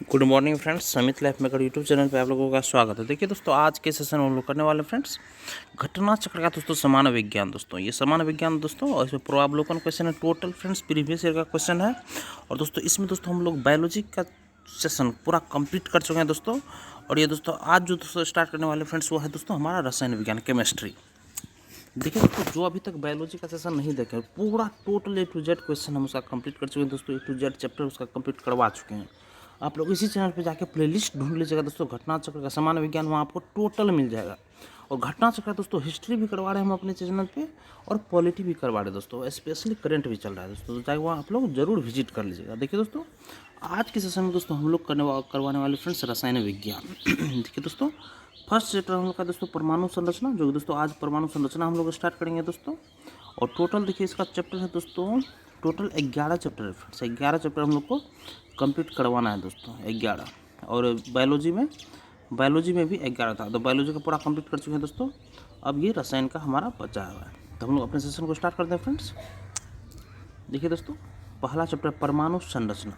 Good morning friends, समित life maker YouTube channel पे आप लोगों का स्वागत है। देखिए दोस्तों, आज के सेशन में हम लोग करने वाले फ्रेंड्स घटना चक्र का दोस्तों सामान्य विज्ञान। दोस्तों ये सामान्य विज्ञान दोस्तों, और इसमें पूर्वावलोकन क्वेश्चन है। टोटल फ्रेंड्स प्रीवियस ईयर का क्वेश्चन है। और दोस्तों इसमें दोस्तों हम लोग बायोलॉजी का सेशन पूरा कंप्लीट कर चुके हैं दोस्तों। और ये दोस्तों आज जो दोस्तों स्टार्ट करने वाले फ्रेंड्स वो है दोस्तों हमारा रसायन विज्ञान, केमिस्ट्री। देखिए दोस्तों, जो अभी तक बायोलॉजी का सेशन नहीं देखे पूरा total A to Z question हम उसका कंप्लीट कर चुके हैं दोस्तों। A to Z चैप्टर उसका कंप्लीट करवा चुके हैं। आप लोग इसी चैनल पे जाके प्लेलिस्ट ढूंढ लीजिएगा दोस्तों, घटना चक्र का सामान्य विज्ञान, वहाँ आपको टोटल मिल जाएगा। और घटना चक्र दोस्तों हिस्ट्री भी करवा रहे हैं हम अपने चैनल पे, और पॉलिटी भी करवा रहे हैं दोस्तों, स्पेशली करंट भी चल रहा है दोस्तों, तो चाहे वहाँ आप लोग जरूर विजिट कर लीजिएगा। देखिए दोस्तों, आज के सेशन में दोस्तों हम लोग करवाने वाले फ्रेंड्स रसायन विज्ञान। देखिए दोस्तों, फर्स्ट चैप्टर हम लोग का दोस्तों परमाणु संरचना, जो दोस्तों आज परमाणु संरचना हम लोग स्टार्ट करेंगे दोस्तों। और टोटल देखिए इसका चैप्टर है दोस्तों, टोटल 11 चैप्टर है फ्रेंड्स। 11 चैप्टर हम लोग को कंप्लीट करवाना है दोस्तों, 11। और बायोलॉजी में भी 11 था, तो बायोलॉजी का पूरा कंप्लीट कर चुके हैं दोस्तों। अब ये रसायन का हमारा बचा हुआ है, तो हम लोग अपने सेशन को स्टार्ट करते हैं फ्रेंड्स। देखिए दोस्तों, पहला चैप्टर परमाणु संरचना।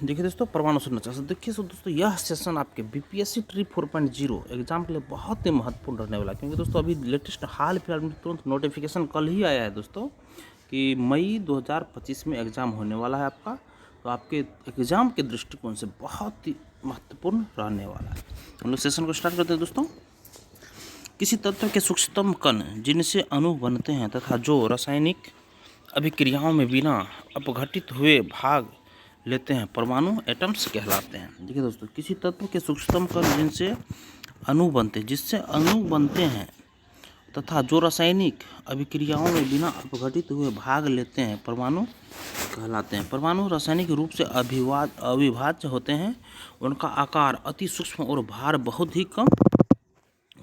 देखिए दोस्तों, परमाणु संरचना। देखिए दोस्तों, यह सेशन आपके BPSC ट्री 4.0 एग्जाम के लिए बहुत ही महत्वपूर्ण रहने वाला है, क्योंकि दोस्तों अभी लेटेस्ट हाल फिलहाल में तुरंत नोटिफिकेशन कल ही आया है दोस्तों कि मई 2025 में एग्ज़ाम होने वाला है आपका। तो आपके एग्ज़ाम के दृष्टिकोण से बहुत ही महत्वपूर्ण रहने वाला है। हम लोग सेशन को स्टार्ट करते हैं दोस्तों। किसी तत्व के सूक्ष्मतम कण जिनसे अणु बनते हैं तथा जो रासायनिक अभिक्रियाओं में बिना अपघटित हुए भाग लेते हैं, परमाणु एटम्स कहलाते हैं। देखिए दोस्तों, किसी तत्व के सूक्ष्मतम कण जिससे अणु बनते हैं तथा जो रासायनिक अभिक्रियाओं में बिना अपघटित हुए भाग लेते हैं, परमाणु कहलाते हैं। परमाणु रासायनिक रूप से अविभाज्य होते हैं। उनका आकार अति सूक्ष्म और भार बहुत ही कम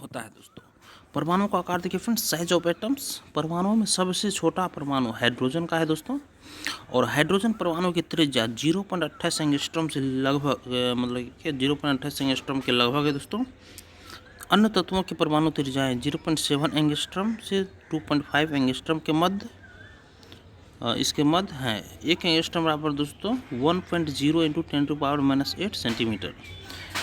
होता है दोस्तों। परमाणु का आकार देखिए फ्रेंड्स, साइज ऑफ एटम्स। परमाणुओं में सबसे छोटा परमाणु हाइड्रोजन का है दोस्तों। और हाइड्रोजन परमाणु की त्रिज्या 0.28 एंगस्ट्रॉम से लगभग 0.28 एंगस्ट्रॉम के लगभग है दोस्तों। अन्य तत्वों की परमाणु त्रिज्याएँ 0.7 एंगस्ट्रॉम से 2.5 एंगस्ट्रॉम के मध्य इसके मध्य हैं। 1 एंगस्ट्रॉम बराबर दोस्तों 1.0 × 10⁻⁻8 सेंटीमीटर।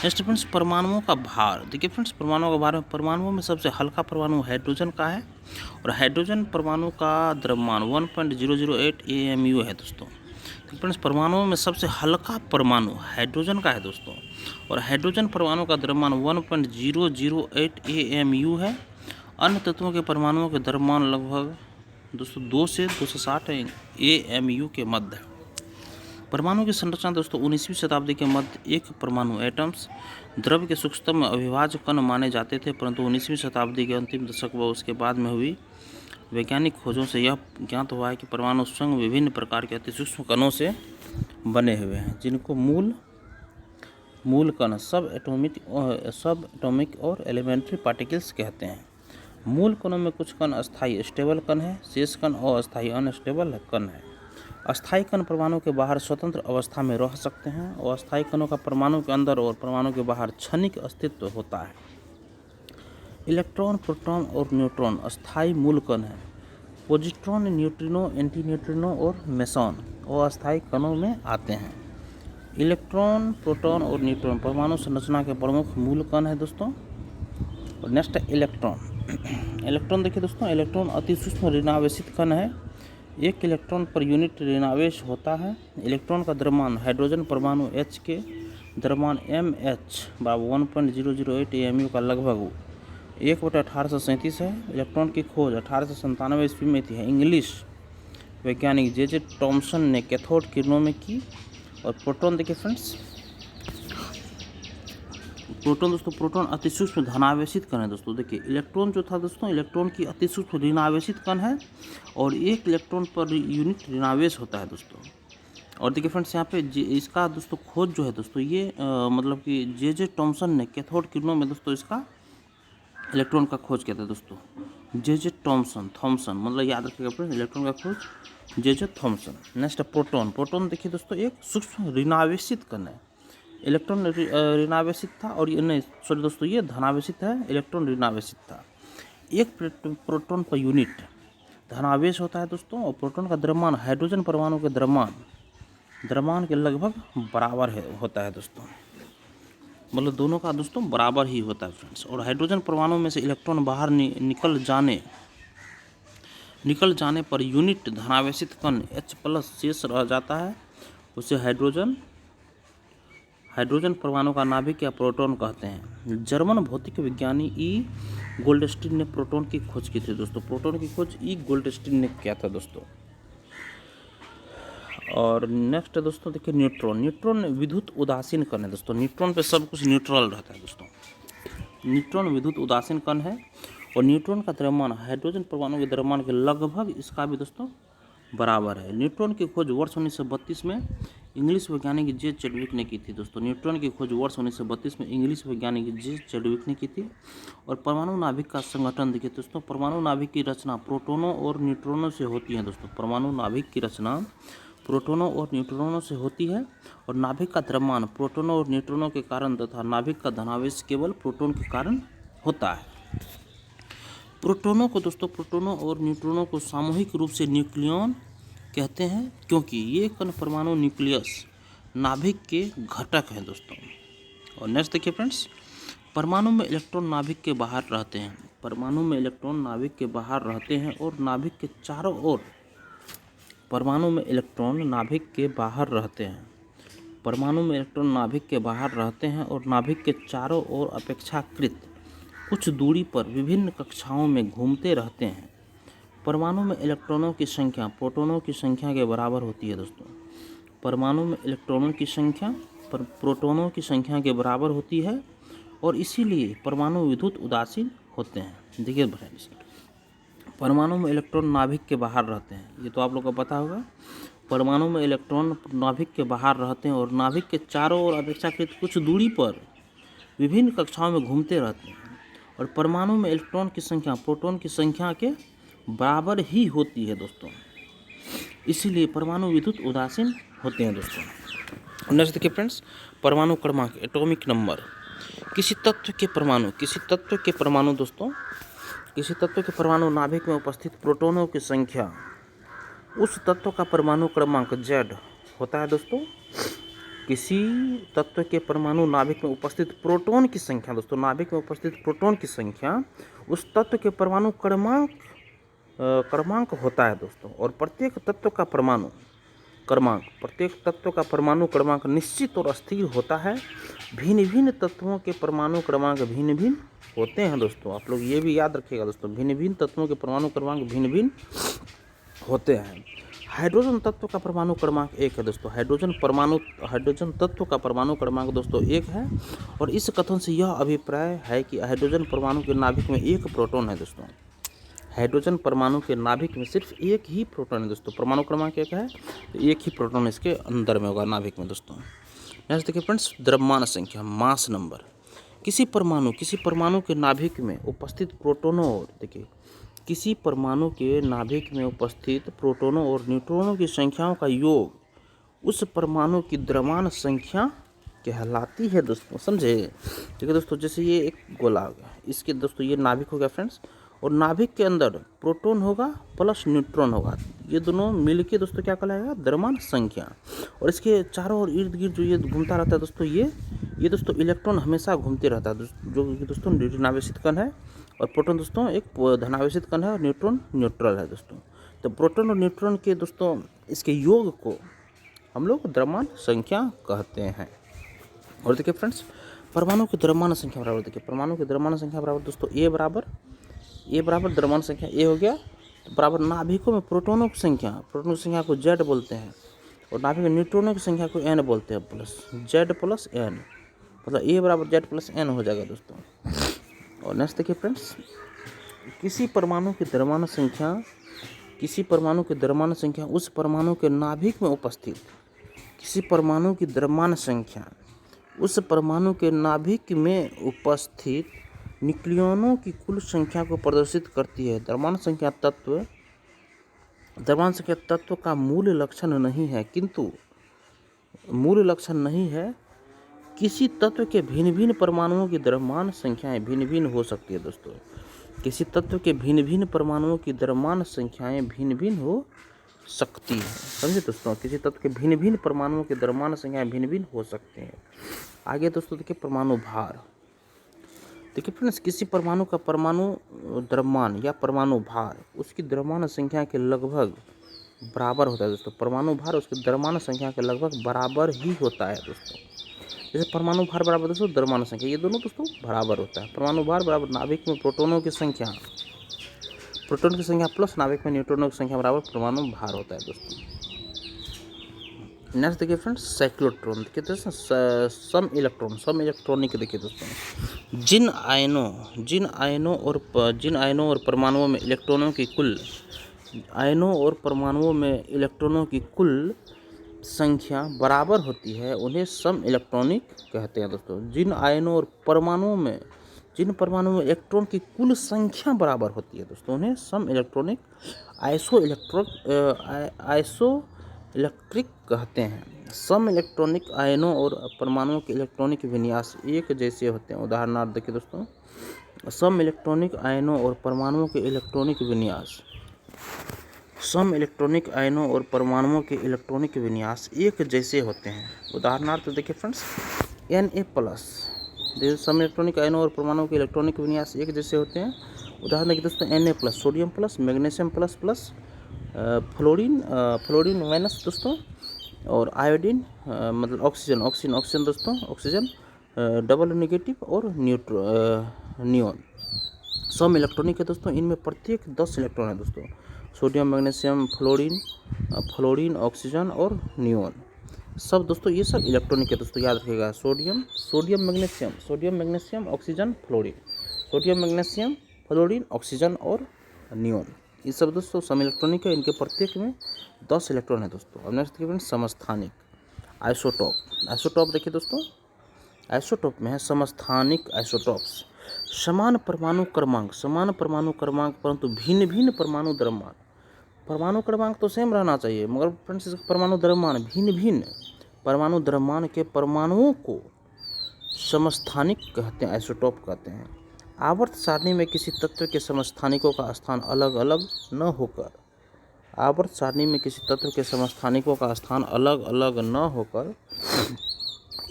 नेक्स्ट फ्रेंड्स, परमाणुओं का भार। देखिए फ्रेंड्स, परमाणुओं का भार, परमाणुओं में सबसे हल्का परमाणु हाइड्रोजन का है। और हाइड्रोजन परमाणु का द्रव्यमान 1.008 AMU है दोस्तों। तो फ्रेंड्स, परमाणुओं में सबसे हल्का परमाणु हाइड्रोजन का है दोस्तों। और हाइड्रोजन परमाणु का द्रव्यमान 1.008 AMU है। अन्य तत्वों के परमाणुओं के द्रव्यमान लगभग दोस्तों 2 से 260 AMU के मध्य है। परमाणु की संरचना दोस्तों 19वीं शताब्दी के मध्य एक परमाणु एटम्स द्रव्य के सूक्ष्मतम अविभाज्य कण माने जाते थे, परंतु 19वीं शताब्दी के अंतिम दशक व उसके बाद में हुई वैज्ञानिक खोजों से यह ज्ञात हुआ है कि परमाणु स्वयं विभिन्न प्रकार के अति सूक्ष्म कणों से बने हुए हैं, जिनको मूल कण सब एटॉमिक और एलिमेंट्री पार्टिकल्स कहते हैं। मूल कणों में कुछ कण अस्थायी स्टेबल कण है, शेष कण अस्थायी अनस्टेबल कण है। अस्थायी कण परमाणु के बाहर स्वतंत्र अवस्था में रह सकते हैं, और अस्थायी कणों का परमाणु के अंदर और परमाणु के बाहर क्षणिक अस्तित्व होता है। इलेक्ट्रॉन, प्रोटॉन और न्यूट्रॉन अस्थायी मूल कण हैं। पॉजिट्रॉन, न्यूट्रिनो, एंटी न्यूट्रिनो और मेसॉन अस्थायी कणों में आते हैं। इलेक्ट्रॉन, प्रोटॉन और न्यूट्रॉन परमाणु संरचना के प्रमुख मूल कण है दोस्तों। और नेक्स्ट है इलेक्ट्रॉन। इलेक्ट्रॉन देखिए दोस्तों, इलेक्ट्रॉन अति सूक्ष्म ऋणावेशित कण है। 1 इलेक्ट्रॉन पर यूनिट ऋणावेश होता है। इलेक्ट्रॉन का द्रव्यमान हाइड्रोजन परमाणु H के द्रव्यमान MH बराबर 1.008 AMU का लगभग 1/1837 है। इलेक्ट्रॉन की खोज 1897 ईस्वी में थी। इंग्लिश वैज्ञानिक J.J. टॉमसन ने कैथोड किरणों में की। और प्रोटॉन देखिए फ्रेंड्स, प्रोटॉन दोस्तों, प्रोटॉन अति सूक्ष्म धनावेशित कण है दोस्तों। देखिए इलेक्ट्रॉन जो था दोस्तों, इलेक्ट्रॉन की अति सूक्ष्म ऋणावेशित कण है, और 1 इलेक्ट्रॉन पर यूनिट ऋणावेश होता है दोस्तों। और देखिए फ्रेंड्स, यहाँ पे इसका दोस्तों खोज जो है दोस्तों, ये मतलब कि J.J. टॉमसन ने कैथोड किरणों में दोस्तों इसका इलेक्ट्रॉन का खोज किया था दोस्तों। J.J. थॉमसन मतलब याद रखिएगा फ्रेंड्स, इलेक्ट्रॉन का खोज J.J. Thompson. Next proton. Proton देखिए दोस्तों, एक सूक्ष्म ऋणावेशित कण है। इलेक्ट्रॉन ऋणावेशित था, और ये नहीं सॉरी दोस्तों, ये धनावेशित है, इलेक्ट्रॉन ऋणावेशित था। 1 प्रोटॉन पर यूनिट धनावेश होता है दोस्तों। और प्रोटॉन का द्रव्यमान हाइड्रोजन परमाणु के द्रव्यमान द्रव्यमान के लगभग बराबर होता है दोस्तों, मतलब दोनों का दोस्तों बराबर ही होता है फ्रेंड्स। और हाइड्रोजन परमाणु में से इलेक्ट्रॉन बाहर निकल जाने पर यूनिट धनावेशित कण H+ शेष रह जाता है। उसे हाइड्रोजन परमाणु का नाभिक या प्रोटॉन कहते हैं। जर्मन भौतिक विज्ञानी ई गोल्डस्टीन ने प्रोटॉन की खोज की थी दोस्तों। प्रोटॉन की खोज ई गोल्डस्टीन ने किया था दोस्तों। और नेक्स्ट है दोस्तों देखिए न्यूट्रॉन। न्यूट्रॉन विद्युत उदासीन कण है दोस्तों। न्यूट्रॉन पे सब कुछ न्यूट्रल रहता है दोस्तों। न्यूट्रॉन विद्युत उदासीन कण है और न्यूट्रॉन का द्रव्यमान हाइड्रोजन परमाणु के द्रव्यमान के लगभग इसका भी दोस्तों बराबर है। न्यूट्रॉन की खोज वर्ष 1932 में इंग्लिश वैज्ञानिक जे चैडविक ने की थी दोस्तों। न्यूट्रॉन की खोज वर्ष 1932 में इंग्लिश वैज्ञानिक जे चैडविक ने की थी। और परमाणु नाभिक का संगठन देखिए दोस्तों। परमाणु नाभिक की रचना प्रोटोनों और न्यूट्रॉनों से होती है दोस्तों। परमाणु नाभिक की रचना प्रोटोनों और न्यूट्रॉनों से होती है। और नाभिक का द्रव्यमान प्रोटोनों और न्यूट्रॉनों के कारण तथा नाभिक का धनावेश केवल प्रोटॉन के कारण होता है। प्रोटोनों को दोस्तों प्रोटोनों और न्यूट्रॉनों को सामूहिक रूप से न्यूक्लियन कहते हैं, क्योंकि ये कण परमाणु न्यूक्लियस नाभिक के घटक हैं दोस्तों। और नेक्स्ट देखिए फ्रेंड्स, परमाणु में इलेक्ट्रॉन नाभिक के बाहर रहते हैं। परमाणु में इलेक्ट्रॉन नाभिक के बाहर रहते हैं और नाभिक के चारों ओर परमाणु में इलेक्ट्रॉन नाभिक के बाहर रहते हैं। परमाणु में इलेक्ट्रॉन नाभिक के बाहर रहते हैं और नाभिक के चारों ओर अपेक्षाकृत कुछ दूरी पर विभिन्न कक्षाओं में घूमते रहते हैं। परमाणु में इलेक्ट्रॉनों की संख्या प्रोटॉनों की संख्या के बराबर होती है दोस्तों। परमाणु में इलेक्ट्रॉनों की संख्या प्रोटॉनों की संख्या के बराबर होती है और इसीलिए परमाणु विद्युत उदासीन होते हैं। देखिए फ्रेंड्स, परमाणु में इलेक्ट्रॉन नाभिक के बाहर रहते हैं, ये तो आप लोग को पता होगा। परमाणु में इलेक्ट्रॉन नाभिक के बाहर रहते हैं और नाभिक के चारों ओर अपेक्षाकृत कुछ दूरी पर विभिन्न कक्षाओं में घूमते रहते हैं। और परमाणु में इलेक्ट्रॉन की संख्या प्रोटॉन की संख्या के बराबर ही होती है दोस्तों, इसीलिए परमाणु विद्युत उदासीन होते हैं दोस्तों। नेक्स्ट देखिए फ्रेंड्स, परमाणु क्रमांक एटॉमिक नंबर। किसी तत्व के परमाणु नाभिक में उपस्थित प्रोटॉनों की संख्या उस तत्व का परमाणु क्रमांक Z होता है दोस्तों। किसी तत्व के परमाणु नाभिक में उपस्थित प्रोटॉन की संख्या दोस्तों, नाभिक में उपस्थित प्रोटॉन की संख्या उस तत्व के परमाणु क्रमांक होता है दोस्तों। और प्रत्येक तत्व का परमाणु क्रमांक निश्चित और अस्थिर होता है। भिन्न भिन्न तत्वों के परमाणु क्रमांक भिन्न भिन्न होते हैं दोस्तों। आप लोग ये भी याद रखिएगा दोस्तों, भिन्न भिन्न तत्वों के परमाणु क्रमांक भिन्न भिन्न होते हैं। हाइड्रोजन तत्व का परमाणु क्रमांक 1 है दोस्तों। हाइड्रोजन तत्व का परमाणु क्रमांक दोस्तों 1 है। और इस कथन से यह अभिप्राय है कि हाइड्रोजन परमाणु के नाभिक में एक प्रोटॉन है दोस्तों। हाइड्रोजन परमाणु के नाभिक में सिर्फ एक ही प्रोटॉन है दोस्तों। परमाणु क्रमांक 1 है तो एक ही प्रोटॉन इसके अंदर में होगा, नाभिक में दोस्तों। नेक्स्ट देखिए फ्रेंड्स, द्रव्यमान संख्या मास नंबर। किसी परमाणु के नाभिक में उपस्थित प्रोटॉनों और देखिए किसी परमाणु के नाभिक में उपस्थित प्रोटॉनों और न्यूट्रॉनों की संख्याओं का योग उस परमाणु की द्रव्यमान संख्या कहलाती है दोस्तों। समझे? ठीक है दोस्तों, जैसे ये एक गोला हो गया, इसके दोस्तों ये नाभिक हो गया फ्रेंड्स, और नाभिक के अंदर प्रोटॉन होगा प्लस न्यूट्रॉन होगा, ये दोनों मिलके दोस्तों क्या कहलाएगा? द्रव्यमान संख्या। और इसके चारों ओर इर्द गिर्द जो ये घूमता रहता है दोस्तों, ये दोस्तों इलेक्ट्रॉन हमेशा घूमते रहता है, जो कि दोस्तों ऋणावेशित कण है। और प्रोटॉन दोस्तों एक धनावेशित कण है और न्यूट्रॉन न्यूट्रल है दोस्तों। तो प्रोटॉन और न्यूट्रॉन के दोस्तों इसके योग को हम लोग द्रव्यमान संख्या कहते हैं। और देखिए फ्रेंड्स, परमाणु की द्रव्यमान संख्या बराबर, देखिए परमाणु की द्रव्यमान संख्या बराबर दोस्तों ए बराबर द्रव्यमान संख्या ए हो गया, तो बराबर नाभिकों में प्रोटॉनों की संख्या को Z बोलते हैं और नाभिक में न्यूट्रॉनों की संख्या को N बोलते हैं, प्लस Z प्लस N, मतलब ए बराबर Z प्लस N हो जाएगा दोस्तों। और नेक्स्ट देखिए फ्रेंड्स, किसी परमाणु की द्रव्यमान संख्या उस परमाणु के नाभिक में उपस्थित न्यूक्लियनों की कुल संख्या को प्रदर्शित करती है। द्रव्यमान संख्या तत्व का मूल लक्षण नहीं है, किसी तत्व के भिन्न भिन्न परमाणुओं की द्रव्यमान संख्याएं भिन्न भिन्न हो सकती है दोस्तों। किसी तत्व के भिन्न भिन्न परमाणुओं की द्रव्यमान संख्याएं भिन्न भिन्न हो सकती है। समझे दोस्तों, किसी तत्व के भिन्न भिन्न परमाणुओं के द्रव्यमान संख्याएं भिन्न भिन्न हो सकते हैं। आगे दोस्तों देखिए परमाणु भार। देखिए फ्रेंड्स, किसी परमाणु का परमाणु द्रव्यमान या परमाणु भार उसकी द्रव्यमान संख्या के लगभग बराबर होता है दोस्तों। परमाणु भार उसकी द्रव्यमान संख्या के लगभग बराबर ही होता है दोस्तों। जैसे परमाणु भार बराबर दोस्तों द्रव्यमान संख्या, ये दोनों दोस्तों बराबर होता है। परमाणु भार बराबर नाभिक में प्रोटोनों की संख्या, प्रोटॉन की संख्या प्लस नाभिक में न्यूट्रॉनों की संख्या बराबर परमाणु भार होता है दोस्तों। नेक्स्ट देखिए फ्रेंड्स साइक्लोट्रॉन। देखिए दोस्तों सम इलेक्ट्रॉनिक देखिए दोस्तों, जिन आयनों और परमाणुओं में इलेक्ट्रॉनों की कुल संख्या बराबर होती है उन्हें सम इलेक्ट्रॉनिक कहते हैं दोस्तों। जिन परमाणुओं में इलेक्ट्रॉन की कुल संख्या बराबर होती है दोस्तों उन्हें सम इलेक्ट्रॉनिक आइसोइलेक्ट्रिक कहते हैं। सम इलेक्ट्रॉनिक आयनों और परमाणुओं के इलेक्ट्रॉनिक विन्यास एक जैसे होते हैं। उदाहरणार्थ देखिए दोस्तों, सम इलेक्ट्रॉनिक आयनों और परमाणुओं के इलेक्ट्रॉनिक विन्यास एक जैसे होते हैं। उदाहरणार्थ देखिए फ्रेंड्स Na+, सम इलेक्ट्रॉनिक आयनों और परमाणुओं के इलेक्ट्रॉनिक विन्यास एक जैसे होते हैं। उदाहरण देखिए दोस्तों Na+, sodium plus, magnesium plus, fluorine minus दोस्तों, और आयोडीन मतलब ऑक्सीजन दोस्तों, ऑक्सीजन डबल नेगेटिव और नियोन सम इलेक्ट्रॉनिक है दोस्तों। इनमें प्रत्येक 10 इलेक्ट्रॉन है दोस्तों। सोडियम, मैग्नीशियम, फ्लोरीन, ऑक्सीजन और नियोन सब दोस्तों ये सब इलेक्ट्रॉनिक है दोस्तों, याद रखिएगा। Sodium magnesium, oxygen, fluorine, oxygen और नियोन, ये सब दोस्तों सम इलेक्ट्रॉनिक है। इनके प्रत्येक में 10 इलेक्ट्रॉन है दोस्तों। अब नेक्स्ट देखिए फ्रेंड्स समस्थानिक आइसोटॉप देखिए दोस्तों, आइसोटॉप में है समस्थानिक आइसोटॉप्स। समान परमाणु क्रमांक परंतु भिन्न भिन्न परमाणु द्रव्यमान। परमाणु क्रमांक तो सेम रहना चाहिए मगर फ्रेंड्स परमाणु द्रव्यमान भिन्न परमाणु द्रव्यमान के परमाणुओं को समस्थानिक कहते हैं, आइसोटॉप कहते हैं। आवर्त सारणी में किसी तत्व के समस्थानिकों का स्थान अलग अलग न होकर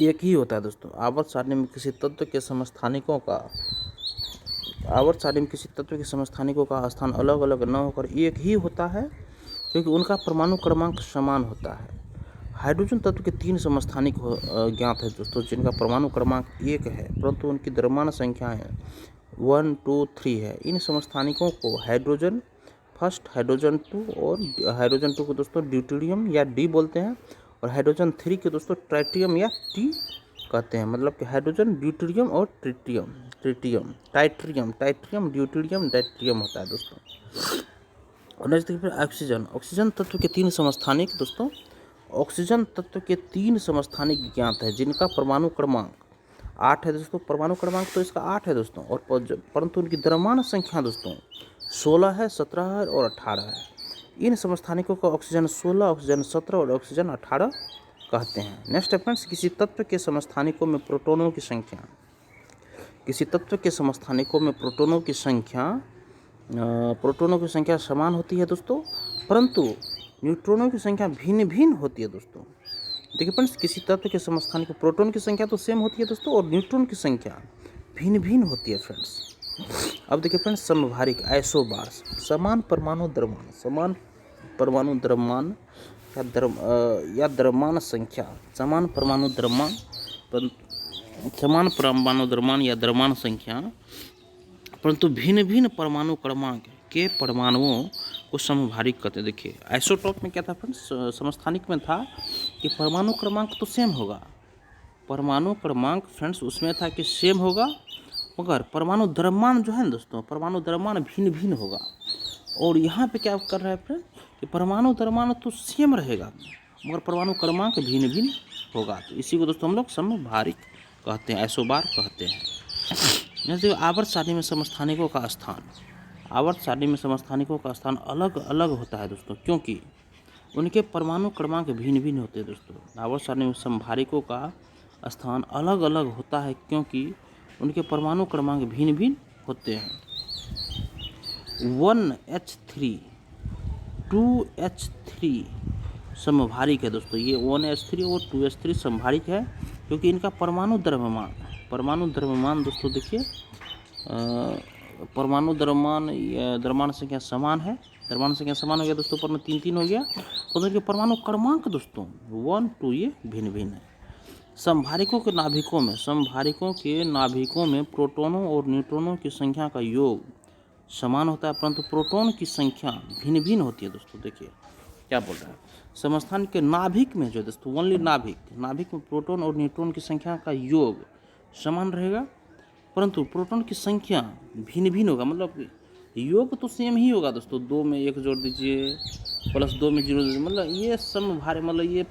एक ही होता है दोस्तों। आवर्त सारणी में किसी तत्व के समस्थानिकों का स्थान अलग अलग न होकर एक ही होता है क्योंकि उनका परमाणु क्रमांक समान होता है। हाइड्रोजन तत्व के 3 समस्थानिक ज्ञात है दोस्तों, जिनका परमाणु क्रमांक 1 है परंतु उनकी द्रव्यमान संख्याएं 1, 2, 3 है। इन समस्थानिकों को हाइड्रोजन फर्स्ट, हाइड्रोजन 2 और हाइड्रोजन 2 को दोस्तों ड्यूटेरियम या डी बोलते हैं, और हाइड्रोजन 3 के दोस्तों ट्राइटियम या टी कहते हैं। मतलब कि हाइड्रोजन, ड्यूटेरियम और ट्रिटियम, ड्यूटेरियम, डाइट्रियम होता है दोस्तों। और नेक्स्ट देखिए ऑक्सीजन तत्व के 3 समस्थानिक दोस्तों, ऑक्सीजन तत्व के 3 समस्थानिक ज्ञात है जिनका परमाणु क्रमांक 8 है दोस्तों। परमाणु क्रमांक तो इसका 8 है दोस्तों, और परंतु उनकी द्रव्यमान संख्या दोस्तों 16 है, 17 है और 18 है। इन समस्थानिकों को ऑक्सीजन 16, ऑक्सीजन 17 और ऑक्सीजन 18 कहते हैं। नेक्स्ट है फ्रेंड्स किसी तत्व के समस्थानिकों में प्रोटोनों की संख्या समान होती है दोस्तों, परंतु न्यूट्रॉनों की संख्या भिन्न भिन्न होती है दोस्तों। देखिए फ्रेंड्स किसी तत्व के समस्थानिक प्रोटॉन की संख्या तो सेम होती है दोस्तों, और न्यूट्रॉन की संख्या भिन्न भिन्न होती है फ्रेंड्स। अब देखिए फ्रेंड्स समभारिक आइसोबार, समान परमाणु द्रव्यमान या द्रव्यमान संख्या, समान परमाणु द्रव्यमान या द्रव्यमान संख्या परंतु भिन्न भिन्न परमाणु क्रमांक के परमाणुओं को समभारिक कहते हैं। देखिए आइसोटॉप में क्या था फ्रेंड्स, समस्थानिक में था कि परमाणु क्रमांक तो सेम होगा, परमाणु क्रमांक फ्रेंड्स उसमें था कि सेम होगा, मगर परमाणु द्रव्यमान जो है ना दोस्तों, परमाणु द्रव्यमान भिन्न भिन्न होगा। और यहाँ पे क्या कर रहा है फ्रेंड कि परमाणु द्रव्यमान तो सेम रहेगा मगर परमाणु क्रमांक भिन्न भिन्न होगा, तो इसी को दोस्तों हम लोग समभारिक कहते हैं, आइसोबार कहते हैं। जैसे आवर्त सारणी में समस्थानिकों का स्थान अलग अलग होता है दोस्तों, क्योंकि उनके परमाणु क्रमांक भिन्न भिन्न होते हैं दोस्तों। आवर्त सारणी में समभारिकों का स्थान अलग अलग होता है क्योंकि उनके परमाणु क्रमांक भिन्न भिन्न होते हैं। 1H3 2H3 समभारिक है दोस्तों। ये 1H3 और 2H3 समभारिक है, क्योंकि इनका परमाणु द्रव्यमान दोस्तों देखिए, परमाणु द्रव्यमान संख्या समान है। द्रव्यमान संख्या समान हो गया दोस्तों, पर में 3 हो गया। तो देखिए परमाणु क्रमांक दोस्तों 1, 2 ये भिन्न भिन्न है। समभारिकों के नाभिकों में प्रोटॉनों और न्यूट्रॉनों की संख्या का योग समान होता है, परंतु प्रोटॉन की संख्या भिन्न भिन्न होती है दोस्तों। देखिए क्या बोल रहा है, समस्थान के नाभिक में जो दोस्तों ओनली नाभिक में प्रोटॉन और न्यूट्रॉन की संख्या का योग समान रहेगा, परंतु प्रोटॉन की संख्या भिन्न भिन्न होगा। मतलब योग तो सेम ही होगा दोस्तों, 2 में 1 जोड़ दीजिए, +2 में 0 दीजिए, मतलब ये समभारी, मतलब ये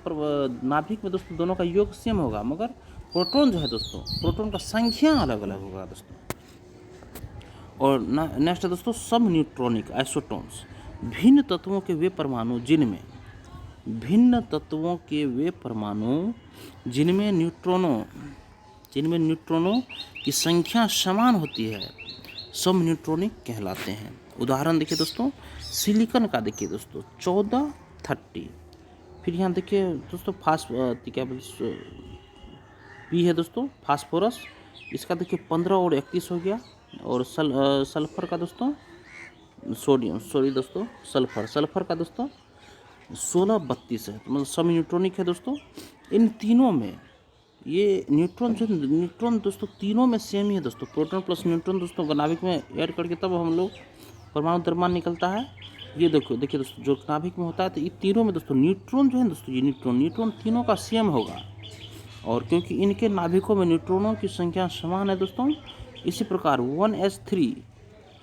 नाभिक में दोस्तों दोनों का योग सेम होगा, मगर प्रोटॉन जो है दोस्तों, प्रोटॉन का संख्या अलग अलग होगा दोस्तों। और नेक्स्ट है दोस्तों सब न्यूट्रॉनिक आइसोटोन्स, भिन्न तत्वों के वे परमाणु जिनमें न्यूट्रॉनों की संख्या समान होती है, सब न्यूट्रॉनिक कहलाते हैं। उदाहरण देखिए दोस्तों, सिलिकॉन का देखिए दोस्तों 1430, फिर यहाँ देखिए दोस्तों पी है दोस्तों फास्फोरस, इसका देखिए 15 और 31 हो गया। और सल्फर का दोस्तों सल्फर का दोस्तों 1632 है, मतलब सब न्यूट्रॉनिक है दोस्तों। इन तीनों में ये न्यूट्रॉन दोस्तों तीनों में सेम ही है दोस्तों। प्रोटॉन प्लस न्यूट्रॉन दोस्तों नाभिक में ऐड करके तब हम लोग परमाणु द्रव्यमान निकलता है। ये देखिए दोस्तों जो नाभिक में होता है, तो ये तीनों में दोस्तों न्यूट्रॉन जो है दोस्तों, ये न्यूट्रॉन तीनों का सेम होगा। और क्योंकि इनके नाभिकों में न्यूट्रॉनों की संख्या समान है दोस्तों, इसी प्रकार 1H3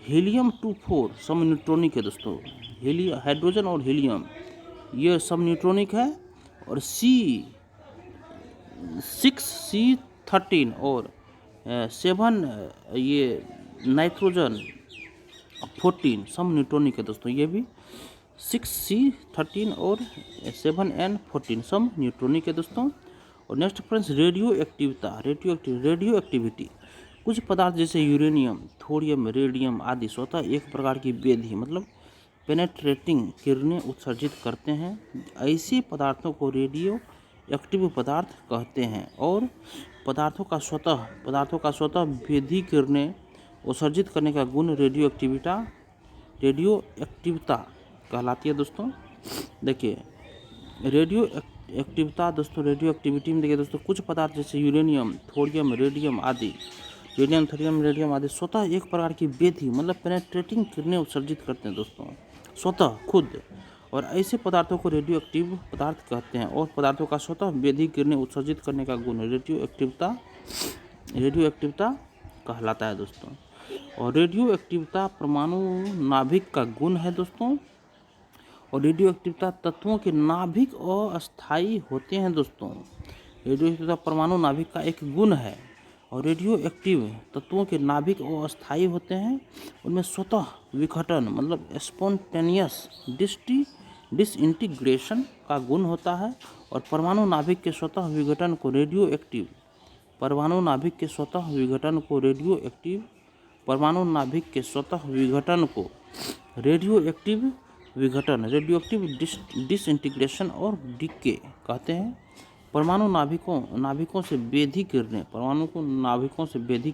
हीलियम-24 सब न्यूट्रॉनिक है दोस्तों। हाइड्रोजन और हीलियम ये सब न्यूट्रॉनिक है। और C6C13 और 7 ये नाइट्रोजन 14 सब न्यूट्रॉनिक है दोस्तों। ये भी 6C13 और 7N14 सब न्यूट्रॉनिक है दोस्तों। और नेक्स्ट फ्रेंड्स रेडियो एक्टिविटी, कुछ पदार्थ जैसे यूरेनियम, थोरियम, रेडियम आदि स्वतः एक प्रकार की वेधी मतलब पेनेट्रेटिंग किरणें उत्सर्जित करते हैं। ऐसे पदार्थों को रेडियो एक्टिव पदार्थ कहते हैं। और पदार्थों का स्वतः वेधी किरणें उत्सर्जित करने का गुण रेडियो एक्टिविता कहलाती है दोस्तों। देखिए रेडियो एक्टिविटी में देखिए दोस्तों, कुछ पदार्थ जैसे यूरेनियम, थोरियम, रेडियम आदि स्वतः एक प्रकार की वेधी मतलब पेनेट्रेटिंग किरणें उत्सर्जित करते हैं दोस्तों, स्वतः खुद। और ऐसे पदार्थों को रेडियो एक्टिव पदार्थ कहते हैं। और पदार्थों का स्वतः वेधी किरणें उत्सर्जित करने का गुण रेडियो एक्टिविता कहलाता है दोस्तों। और रेडियो एक्टिविता परमाणु नाभिक का गुण है दोस्तों। और रेडियो एक्टिविता तत्वों के नाभिक अस्थायी होते हैं दोस्तों। रेडियो एक्टिविता परमाणु नाभिक का एक गुण है। और रेडियो एक्टिव तत्वों के नाभिक अस्थायी होते हैं, उनमें स्वतः विघटन मतलब स्पॉन्टेनियस डिसइंटीग्रेशन का गुण होता है। और परमाणु नाभिक के स्वतः विघटन को रेडियो एक्टिव डिसइंटीग्रेशन और डीके कहते हैं। परमाणु नाभिकों से वेधी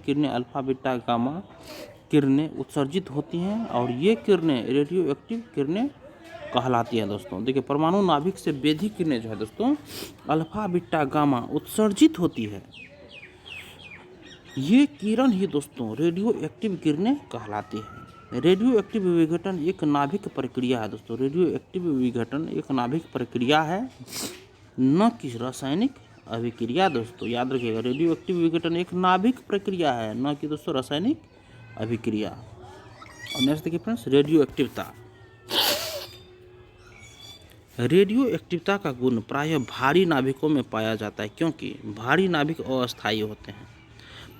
किरणें अल्फा बीटा गामा किरणें उत्सर्जित होती हैं, और ये किरणें रेडियो एक्टिव किरणें कहलाती हैं दोस्तों। देखिए परमाणु नाभिक से वेधी किरणें जो है दोस्तों अल्फा बीटा गामा उत्सर्जित होती है, ये किरण ही दोस्तों रेडियो एक्टिव किरणें कहलाती है। रेडियो एक्टिव विघटन एक नाभिक प्रक्रिया है दोस्तों। रेडियो एक्टिव विघटन एक नाभिक प्रक्रिया है, न कि रासायनिक अभिक्रिया दोस्तों। याद रखिएगा, रेडियो एक्टिव विघटन एक नाभिक प्रक्रिया है, न कि दोस्तों रासायनिक अभिक्रिया। और नेक्स्ट देखिए फ्रेंड्स रेडियो एक्टिविता का गुण प्रायः भारी नाभिकों में पाया जाता है, क्योंकि भारी नाभिक अस्थायी होते हैं।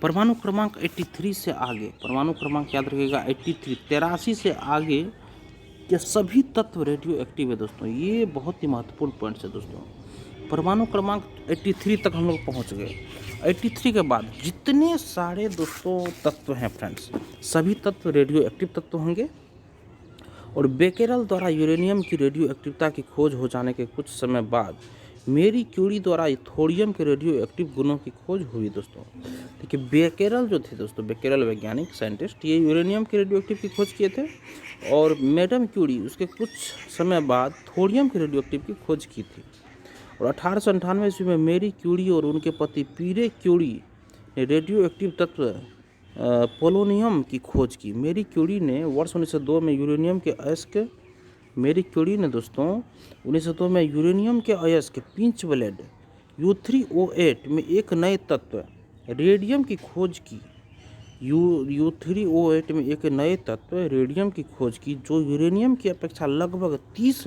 परमाणु क्रमांक 83 से आगे, परमाणु क्रमांक याद रखिएगा 83 से आगे के सभी तत्व रेडियो एक्टिव है दोस्तों। ये बहुत ही महत्वपूर्ण पॉइंट्स है दोस्तों। परमाणु क्रमांक 83 तक हम लोग पहुँच गए। 83 के बाद जितने सारे दोस्तों तत्व हैं फ्रेंड्स, सभी तत्व रेडियो एक्टिव तत्व होंगे। और बेकेरल द्वारा यूरेनियम की रेडियो एक्टिविटी की खोज हो जाने के कुछ समय बाद मेरी क्यूरी द्वारा थोरियम के रेडियो एक्टिव गुणों की खोज हुई दोस्तों। देखिए बेकेरल जो थे दोस्तों, बेकेरल वैज्ञानिक साइंटिस्ट, ये यूरेनियम के रेडियो एक्टिव की खोज किए थे और मैडम क्यूरी उसके कुछ समय बाद थोरियम के रेडियो एक्टिव की खोज की थी। और 1898 ईस्वी में मेरी क्यूरी और उनके पति पीरे क्यूरी ने रेडियो एक्टिव तत्व पोलोनियम की खोज की। मेरी क्यूरी ने वर्ष 1902 में यूरेनियम के अयस्क मेरी क्यूरी ने दोस्तों 1902 में यूरेनियम के अयस्क पिंच ब्लेड U3O8 में एक नए तत्व रेडियम की खोज की। U3O8 में एक नए तत्व रेडियम की खोज की जो यूरेनियम की अपेक्षा लगभग 30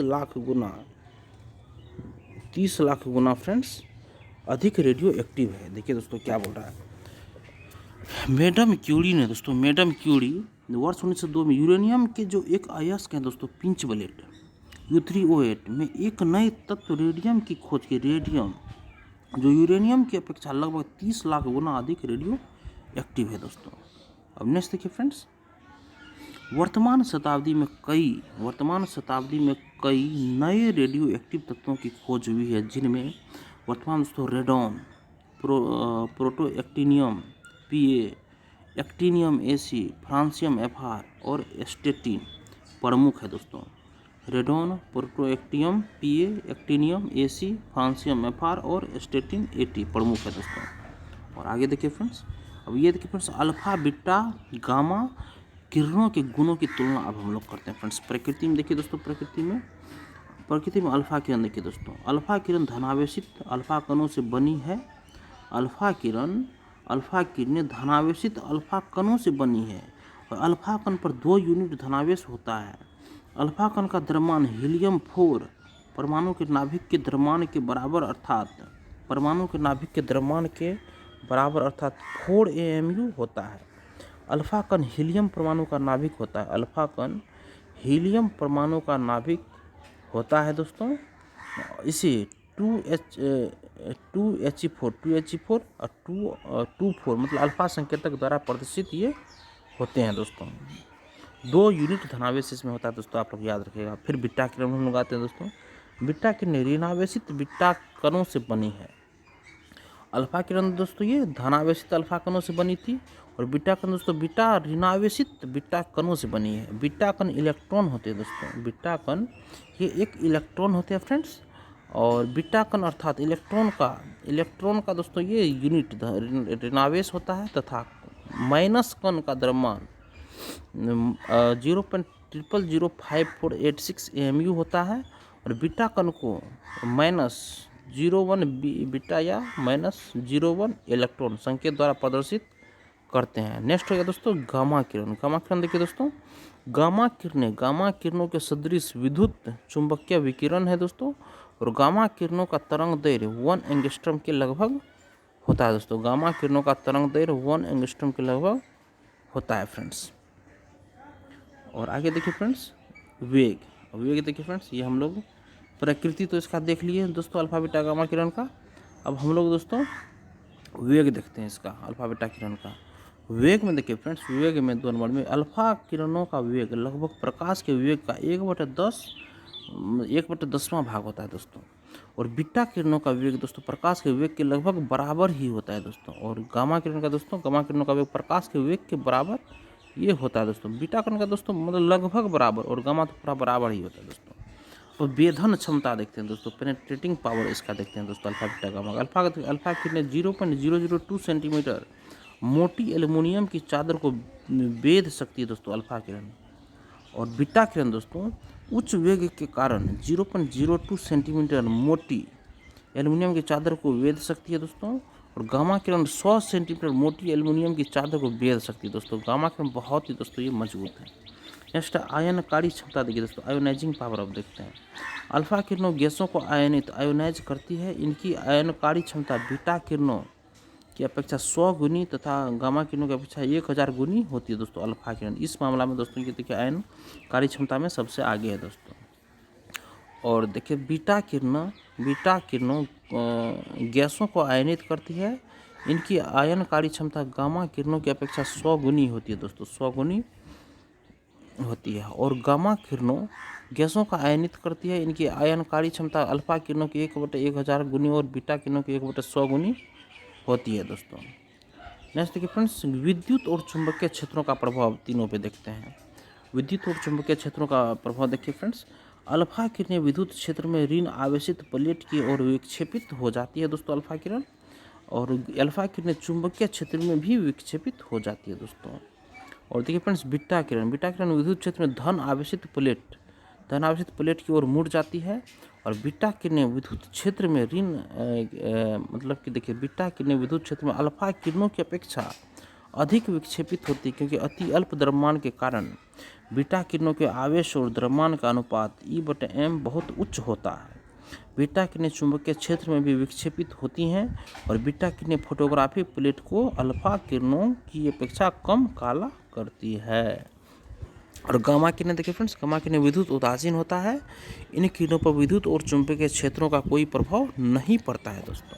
लाख गुना फ्रेंड्स अधिक रेडियो एक्टिव है। देखिए दोस्तों क्या बोल रहा है मैडम क्यूरी ने दोस्तों, मैडम क्यूरी वर्ष 1902 में यूरेनियम के जो एक अयस्क है दोस्तों पिंच ब्लेड U3O8 में एक नए तत्व रेडियम की खोज की। रेडियम जो यूरेनियम की अपेक्षा लगभग 30 लाख गुना अधिक रेडियो एक्टिव है दोस्तों। अब नेक्स्ट देखिए फ्रेंड्स, वर्तमान शताब्दी में कई नए रेडियो एक्टिव तत्वों की खोज हुई है जिनमें वर्तमान दोस्तों radon, protactinium Pa, actinium Ac, francium Fr और एस्टेटिन प्रमुख है दोस्तों। Radon, protactinium Pa, actinium Ac, francium Fr और एस्टेटिन At प्रमुख है दोस्तों। और आगे देखिए फ्रेंड्स, अब ये देखिए फ्रेंड्स अल्फा बीटा गामा किरणों के गुणों की तुलना अब हम लोग करते हैं फ्रेंड्स। प्रकृति में देखिए दोस्तों, प्रकृति में अल्फा किरण देखिए दोस्तों, अल्फा किरण धनावेशित अल्फा कणों से बनी है। अल्फा किरणें धनावेशित अल्फा कणों से बनी है और अल्फा कण पर 2 यूनिट धनावेश होता है। अल्फा कण का द्रव्यमान हीलियम 4 परमाणु के नाभिक के द्रव्यमान के बराबर अर्थात 4 AMU होता है। अल्फा कण हीलियम परमाणु का नाभिक होता है। अल्फा कण हीलियम परमाणु का नाभिक होता है दोस्तों। इसे 2He4 और 2,4 मतलब अल्फा संकेतक द्वारा प्रदर्शित ये होते हैं दोस्तों। 2 यूनिट धनावेश इसमें होता है दोस्तों, आप लोग याद रखिएगा। फिर बीटा किरण हम लोग आते हैं दोस्तों। बीटा किरण ऋणावेशित बीटा कणों से बनी है। अल्फा किरण दोस्तों ये धनावेशित अल्फा कणों से बनी थी और बीटा कण दोस्तों बीटा ऋणावेशित बीटा कणों से बनी है। बीटा कण इलेक्ट्रॉन होते हैं दोस्तों, बीटा कण ये एक इलेक्ट्रॉन होते हैं फ्रेंड्स। और बीटा कण अर्थात इलेक्ट्रॉन का दोस्तों ये यूनिट ऋणावेश होता है तथा माइनस कण का द्रव्यमान 0.005486 AMU होता है और बीटा कण को -01 बीटा या -01 इलेक्ट्रॉन संकेत द्वारा प्रदर्शित करते हैं। नेक्स्ट हो गया दोस्तों गामा किरण। गामा किरण देखिए दोस्तों, गामा किरणों के सदृश विद्युत चुंबकीय विकिरण है दोस्तों और गामा किरणों का तरंग दैर्घ्य 1 एंगस्ट्रॉम के लगभग होता है दोस्तों। गामा किरणों का तरंग दैर्घ्य 1 एंगस्ट्रॉम के लगभग होता है फ्रेंड्स। और आगे देखिए फ्रेंड्स वेग देखिए फ्रेंड्स, ये हम लोग प्रकृति तो इसका देख लिए दोस्तों अल्फा बीटा गामा किरण का। अब हम लोग दोस्तों वेग देखते हैं इसका, अल्फा बीटा किरण का। वेग में देखिए फ्रेंड्स, वेग में 2 नंबर में अल्फा किरणों का वेग लगभग प्रकाश के वेग का 1/10वां भाग होता है दोस्तों। और बीटा किरणों का वेग दोस्तों प्रकाश के वेग के लगभग बराबर ही होता है दोस्तों। और गामा किरणों का वेग प्रकाश के वेग के बराबर ये होता है दोस्तों। बीटा किरण का दोस्तों मतलब लगभग बराबर और गामा तो पूरा बराबर ही होता है दोस्तों। और वेधन क्षमता देखते हैं दोस्तों, पेनेट्रेटिंग पावर इसका देखते हैं दोस्तों अल्फा बीटा गामा। अल्फा किरणें 0.002 सेंटीमीटर मोटी एल्युमिनियम की चादर को वेध सकती है दोस्तों अल्फा किरण। और बीटा किरण दोस्तों उच्च वेग के कारण 0.02 सेंटीमीटर मोटी एल्युमिनियम की चादर को वेध सकती है दोस्तों। और गामा किरण 100 सेंटीमीटर मोटी एल्युमिनियम की चादर को वेध सकती है दोस्तों। गामा किरण बहुत ही दोस्तों ये मजबूत है। नेक्स्ट आयनकारी क्षमता देखिए दोस्तों, आयोनाइजिंग पावर अब देखते हैं। अल्फा किरणों गैसों को आयोनाइज करती है। इनकी आयनकारी क्षमता बीटा किरणों की अपेक्षा 100 गुनी तथा गामा किरणों की अपेक्षा 1000 गुनी होती है दोस्तों अल्फा किरण। इस मामला में दोस्तों ये देखिए आयनकारी क्षमता में सबसे आगे है दोस्तों। और देखिए बीटा किरणों गैसों को आयनित करती है। इनकी आयनकारी क्षमता गामा किरणों की अपेक्षा 100 गुनी होती है दोस्तों, 100 गुनी होती है और गामा किरणों गैसों का आयनित करती है। इनकी आयनकारी क्षमता अल्फा किरणों की 1/1000 गुनी और बीटा किरणों की 1/100 गुनी होती है दोस्तों। नेक्स्ट देखिए फ्रेंड्स, विद्युत और चुंबकीय क्षेत्रों का प्रभाव तीनों पे देखते हैं। विद्युत और चुंबकीय क्षेत्रों का प्रभाव देखिए फ्रेंड्स, अल्फा किरणें विद्युत क्षेत्र में ऋण आवेशित प्लेट की ओर विक्षेपित हो जाती है दोस्तों अल्फा किरण, और अल्फा किरणें चुंबकीय क्षेत्र में भी विक्षेपित हो जाती है दोस्तों। और देखिए फ्रेंड्स, बीटा किरण विद्युत क्षेत्र में धन आवेशित प्लेट की ओर मुड़ जाती है, और बीटा किरणें विद्युत क्षेत्र में ऋण मतलब कि देखिए बीटा किरणें विद्युत क्षेत्र में अल्फा किरणों की अपेक्षा अधिक विक्षेपित होती है, क्योंकि अति अल्प द्रव्यमान के कारण बीटा किरणों के आवेश और द्रव्यमान का अनुपात E/m बहुत उच्च होता है। बीटा किरणें चुंबकीय क्षेत्र में भी विक्षेपित होती हैं, और बीटा किरणें फोटोग्राफिक प्लेट को अल्फा किरणों की अपेक्षा कम काला करती है। और गामा किरणें देखिए फ्रेंड्स, गामा किरणें विद्युत उदासीन होता है। इन किरणों पर विद्युत और चुंबकीय क्षेत्रों का कोई प्रभाव नहीं पड़ता है दोस्तों।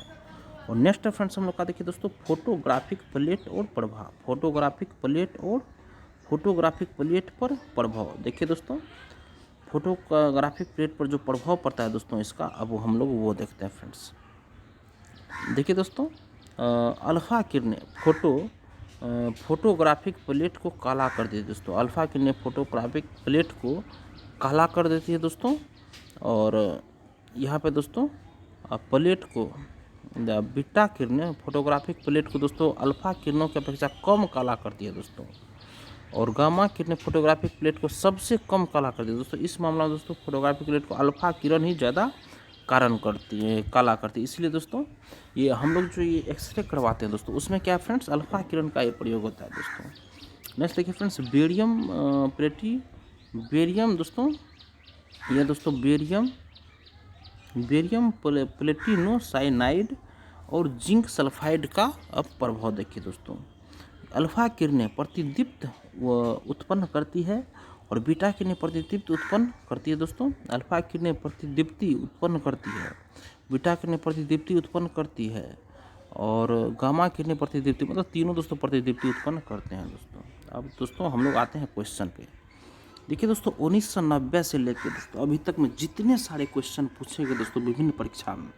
और नेक्स्ट फ्रेंड्स हम लोग का देखिए दोस्तों, फोटोग्राफिक प्लेट और प्रभाव। फोटोग्राफिक प्लेट पर प्रभाव देखिए दोस्तों, फोटोग्राफिक प्लेट पर जो प्रभाव पड़ता है दोस्तों इसका, अब हम लोग वो देखते हैं फ्रेंड्स। देखिए दोस्तों, अल्फा किरणें फोटोग्राफिक प्लेट को काला कर देती है दोस्तों। अल्फा किरणें फोटोग्राफिक प्लेट को काला कर देती है दोस्तों। और यहाँ पे दोस्तों प्लेट को बीटा किरणें फोटोग्राफिक प्लेट को दोस्तों अल्फा किरणों की अपेक्षा कम काला करती है दोस्तों। और गामा किरणें फोटोग्राफिक प्लेट को सबसे कम काला करती है दोस्तों। इस मामला में दोस्तों फोटोग्राफिक प्लेट को अल्फा किरण ही ज़्यादा काला करती है। इसलिए दोस्तों ये हम लोग जो ये एक्सरे करवाते हैं दोस्तों, उसमें क्या फ्रेंड्स अल्फा किरण का ये प्रयोग होता है दोस्तों। नेक्स्ट देखिए फ्रेंड्स, बेरियम दोस्तों, ये दोस्तों बेरियम प्लेटिनोसाइनाइड और जिंक सल्फाइड का अब प्रभाव देखिए दोस्तों। अल्फा किरणें प्रतिदीप्त उत्पन्न करती है, और बीटा किरणें प्रतिदीप्ति उत्पन्न करती है दोस्तों। अल्फा किरणें प्रतिदीप्ति उत्पन्न करती है, बीटा किरणें प्रतिदीप्ति उत्पन्न करती है, और गामा किरणें प्रतिदीप्ति, मतलब तीनों दोस्तों प्रतिदीप्ति उत्पन्न करते हैं दोस्तों। अब दोस्तों हम लोग आते हैं क्वेश्चन पे। देखिए दोस्तों, 1990 से लेकर दोस्तों अभी तक में जितने सारे क्वेश्चन पूछे गए दोस्तों विभिन्न परीक्षा में,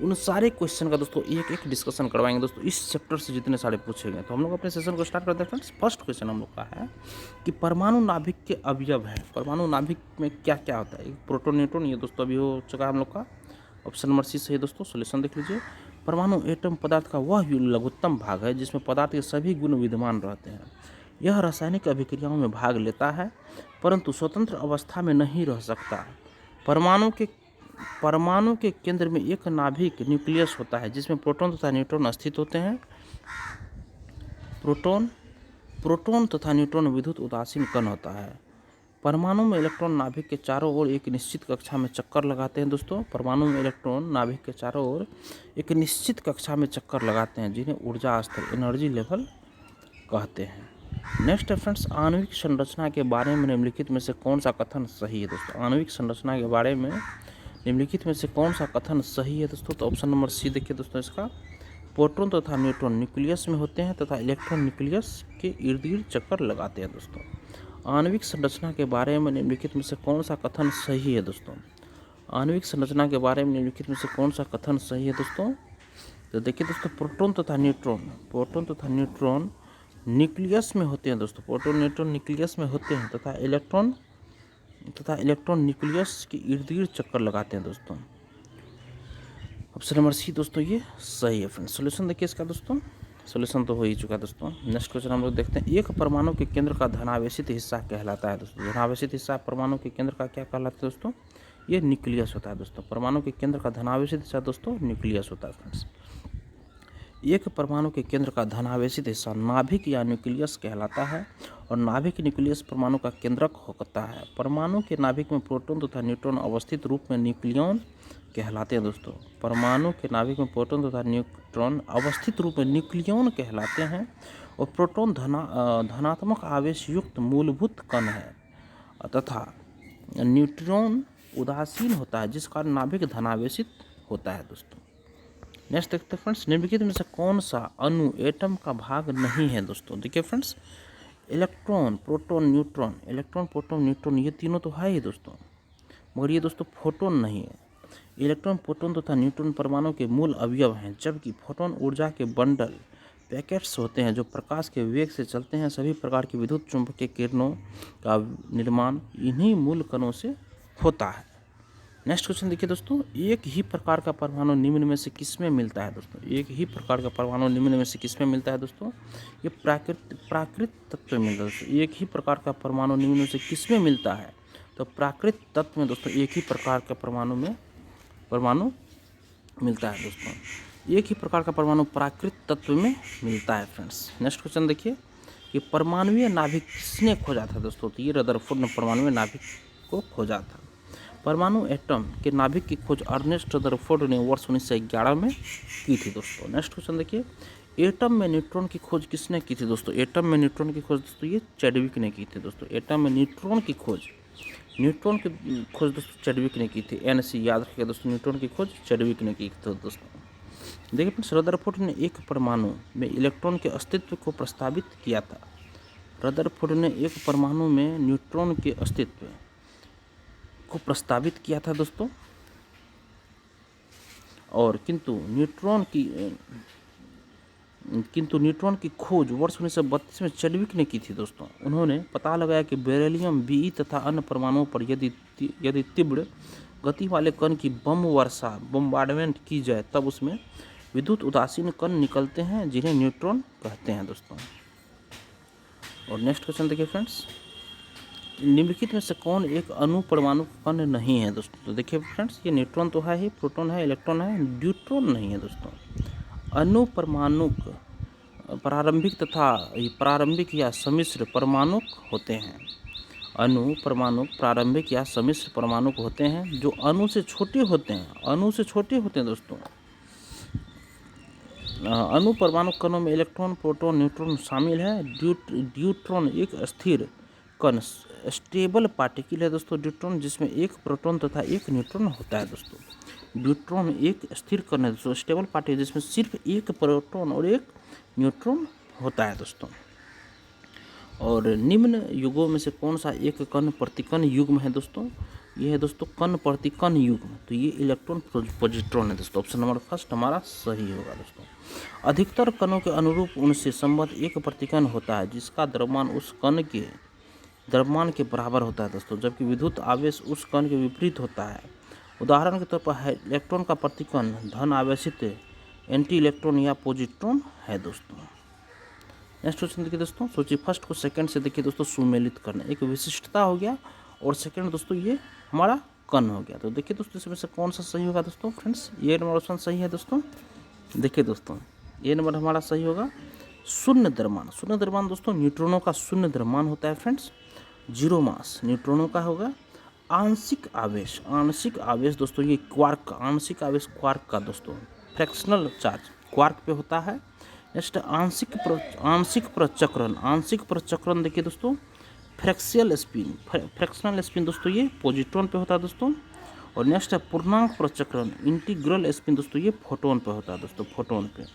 उन सारे क्वेश्चन का दोस्तों एक एक डिस्कशन करवाएंगे दोस्तों। इस चैप्टर से जितने सारे पूछे गए, तो हम लोग अपने सेशन को स्टार्ट करते हैं फ्रेंड्स। फर्स्ट क्वेश्चन हम लोग का है कि परमाणु नाभिक के अवयव है। परमाणु नाभिक में क्या क्या होता है? प्रोटॉन, न्यूट्रॉन, ये दोस्तों अभी हो चुका है हम लोग का। ऑप्शन नंबर सी सही दोस्तों। सोल्यूशन देख लीजिए। परमाणु एटम पदार्थ का वह लघुत्तम भाग है जिसमें पदार्थ के सभी गुण विद्यमान रहते हैं। यह रासायनिक अभिक्रियाओं में भाग लेता है, परंतु स्वतंत्र अवस्था में नहीं रह सकता। परमाणु के केंद्र में एक नाभिक न्यूक्लियस होता है जिसमें प्रोटॉन तथा न्यूट्रॉन स्थित होते हैं। प्रोटॉन तथा न्यूट्रॉन विद्युत उदासीन कण होता है। परमाणु में इलेक्ट्रॉन नाभिक के चारों ओर एक निश्चित कक्षा में चक्कर लगाते हैं दोस्तों। परमाणु में इलेक्ट्रॉन नाभिक के चारों ओर एक निश्चित कक्षा में चक्कर लगाते हैं, जिन्हें ऊर्जा स्तर एनर्जी लेवल कहते हैं। नेक्स्ट है फ्रेंड्स, आणविक संरचना के बारे में निम्नलिखित में से कौन सा कथन सही है दोस्तों? आणविक संरचना के बारे में निम्नलिखित में से कौन सा कथन सही है दोस्तों? तो ऑप्शन नंबर सी देखिए दोस्तों इसका। प्रोटॉन तथा न्यूट्रॉन न्यूक्लियस में होते हैं तथा इलेक्ट्रॉन न्यूक्लियस के इर्द गिर्द चक्कर लगाते हैं दोस्तों। आणविक संरचना के बारे में निम्नलिखित में से कौन सा कथन सही है दोस्तों? आणविक संरचना के बारे में निम्नलिखित में से कौन सा कथन सही है दोस्तों? तो देखिए दोस्तों, प्रोटॉन तथा न्यूट्रॉन न्यूक्लियस में होते हैं दोस्तों। प्रोटॉन न्यूट्रॉन न्यूक्लियस में होते हैं तथा इलेक्ट्रॉन न्यूक्लियस के इर्द गिर्द चक्कर लगाते हैं दोस्तों। ऑप्शन नंबर सी दोस्तों ये सही है फ्रेंड्स। सोल्यूशन देखिए इसका दोस्तों। सोल्यूशन तो हो ही चुका है दोस्तों। नेक्स्ट क्वेश्चन हम लोग देखते हैं। एक परमाणु के केंद्र का धनावेशित हिस्सा कहलाता है दोस्तों। धनावेशित हिस्सा परमाणु के केंद्र का क्या कहलाता है दोस्तों? ये न्यूक्लियस होता है दोस्तों। परमाणु के केंद्र का धनावेशित हिस्सा दोस्तों न्यूक्लियस होता है फ्रेंड्स। एक परमाणु के केंद्र का धनावेशित हिस्सा नाभिक या न्यूक्लियस कहलाता है, और नाभिक न्यूक्लियस परमाणु का केंद्रक होता है। परमाणु के नाभिक में प्रोटॉन तथा न्यूट्रॉन अवस्थित रूप में न्यूक्लियन कहलाते हैं दोस्तों। परमाणु के नाभिक में प्रोटॉन तथा न्यूट्रॉन अवस्थित रूप में न्यूक्लियन कहलाते हैं, और प्रोटॉन धनात्मक आवेश युक्त मूलभूत कण है तथा न्यूट्रॉन उदासीन होता है, जिस कारण नाभिक धनावेशित होता है दोस्तों। नेक्स्ट देखते हैं फ्रेंड्स, निम्नलिखित में से कौन सा अणु एटम का भाग नहीं है दोस्तों? देखिए friends, electron, proton, neutron, electron, proton, neutron ये तीनों तो है ही दोस्तों, मगर ये दोस्तों फोटोन नहीं है। इलेक्ट्रॉन, प्रोटॉन तथा न्यूट्रॉन परमाणु के मूल अवयव हैं, जबकि फोटोन ऊर्जा के बंडल पैकेट्स होते हैं जो प्रकाश के वेग से चलते हैं। सभी प्रकार की विद्युत चुंबकीय किरणों का निर्माण इन्हीं मूल कणों से होता है। नेक्स्ट क्वेश्चन देखिए दोस्तों, एक ही प्रकार का परमाणु निम्न में से किसमें मिलता है दोस्तों? एक ही प्रकार का परमाणु निम्न में से किसमें मिलता है दोस्तों? ये प्राकृत तत्व में मिलता है दोस्तों। एक ही प्रकार का परमाणु निम्न में से किसमें मिलता है? तो प्राकृत तत्व में दोस्तों एक ही प्रकार का परमाणु मिलता है दोस्तों। एक ही प्रकार का परमाणु प्राकृत तत्व में मिलता है फ्रेंड्स। नेक्स्ट क्वेश्चन देखिए, ये परमाणुीय नाभिक किसने खोजा था दोस्तों? तो ये रदरफोर्ड ने परमाणुीय नाभिक को खोजा था। परमाणु एटम के नाभिक की खोज अर्नेस्ट रदरफोर्ड ने वर्ष 1911 में की थी दोस्तों। नेक्स्ट क्वेश्चन देखिए, एटम में न्यूट्रॉन की खोज किसने की थी दोस्तों? एटम में न्यूट्रॉन की खोज दोस्तों ये चैडविक ने की थी दोस्तों। एटम में न्यूट्रॉन की खोज दोस्तों चैडविक ने की थी। NC याद रखिएगा दोस्तों, न्यूट्रॉन की खोज चैडविक ने की थी दोस्तों। देखिए फ्रेंड्स, रदरफोर्ड ने एक परमाणु में इलेक्ट्रॉन के अस्तित्व को प्रस्तावित किया था। रदरफोर्ड ने एक परमाणु में न्यूट्रॉन के अस्तित्व को प्रस्तावित किया था दोस्तों, और किंतु न्यूट्रॉन की खोज वर्ष 1932 में चैडविक ने की थी दोस्तों। उन्होंने पता लगाया कि बेरिलियम, Be तथा अन्य परमाणुओं पर यदि तीव्र गति वाले कण की बम्बार्डमेंट की जाए तब उसमें विद्युत उदासीन कण निकलते हैं जिन्हें न्यूट्रॉन कहते हैं दोस्तों। और नेक्स्ट क्वेश्चन देखिए फ्रेंड्स, निम्नलिखित में से कौन एक अणु परमाणु कण नहीं है दोस्तों? तो देखिए फ्रेंड्स, ये न्यूट्रॉन तो है ही, प्रोटॉन है, इलेक्ट्रॉन है, ड्यूट्रॉन नहीं है दोस्तों। अणु परमाणुक प्रारंभिक तथा प्रारंभिक या सम्मिश्र परमाणुक होते हैं। अणु परमाणुक प्रारंभिक या सम्मिश्र परमाणुक होते हैं जो अणु से छोटे होते हैं दोस्तों। अणु परमाणु कणों में इलेक्ट्रॉन, प्रोटॉन, न्यूट्रॉन शामिल है। ड्यूट्रॉन एक स्थिर कण, स्टेबल पार्टिकल है दोस्तों ड्यूट्रॉन, जिसमें एक प्रोटॉन तथा एक न्यूट्रॉन होता है दोस्तों। ड्यूट्रॉन एक स्थिर कण है दोस्तों, स्टेबल पार्टिकल, जिसमें सिर्फ एक प्रोटॉन और एक न्यूट्रॉन होता है दोस्तों। और निम्न युगों में से कौन सा एक कण प्रतिकण युग्म है दोस्तों? ये है दोस्तों कण प्रतिकण युग्म। तो ये इलेक्ट्रॉन पॉजिट्रॉन है दोस्तों। ऑप्शन नंबर फर्स्ट हमारा सही होगा दोस्तों। अधिकतर कणों के अनुरूप उनसे संबद्ध एक प्रतिकण होता है जिसका द्रव्यमान उस कण के द्रव्यमान के बराबर होता है दोस्तों, जबकि विद्युत आवेश उस कण के विपरीत होता है। उदाहरण के तौर पर इलेक्ट्रॉन का प्रतिकण धन आवेशित एंटी इलेक्ट्रॉन या पॉजिट्रॉन है दोस्तों। नेक्स्ट क्वेश्चन देखिए दोस्तों, सोचिए फर्स्ट को सेकंड से देखिए दोस्तों सुमेलित करना, एक विशिष्टता हो गया और सेकंड दोस्तों ये हमारा कण हो गया। तो देखिए दोस्तों इसमें से कौन सा सही होगा दोस्तों? फ्रेंड्स ये नंबर ऑप्शन सही है दोस्तों। देखिए दोस्तों ये नंबर हमारा सही होगा शून्य द्रव्यमान दोस्तों, न्यूट्रॉनों का शून्य द्रव्यमान होता है फ्रेंड्स। जीरो मास न्यूट्रॉनों का होगा। आंशिक आवेश दोस्तों ये क्वार्क का, आंशिक आवेश क्वार्क का दोस्तों, फ्रैक्शनल चार्ज क्वार्क पे होता है। नेक्स्ट आंशिक प्रचक्रण देखिए दोस्तों, फ्रैक्शनल स्पिन दोस्तों ये पॉजिट्रॉन पे होता है दोस्तों। और नेक्स्ट है पूर्णांक प्रचक्रण, इंटीग्रल स्पिन दोस्तों ये फोटोन पे होता है दोस्तों, फोटोन पे।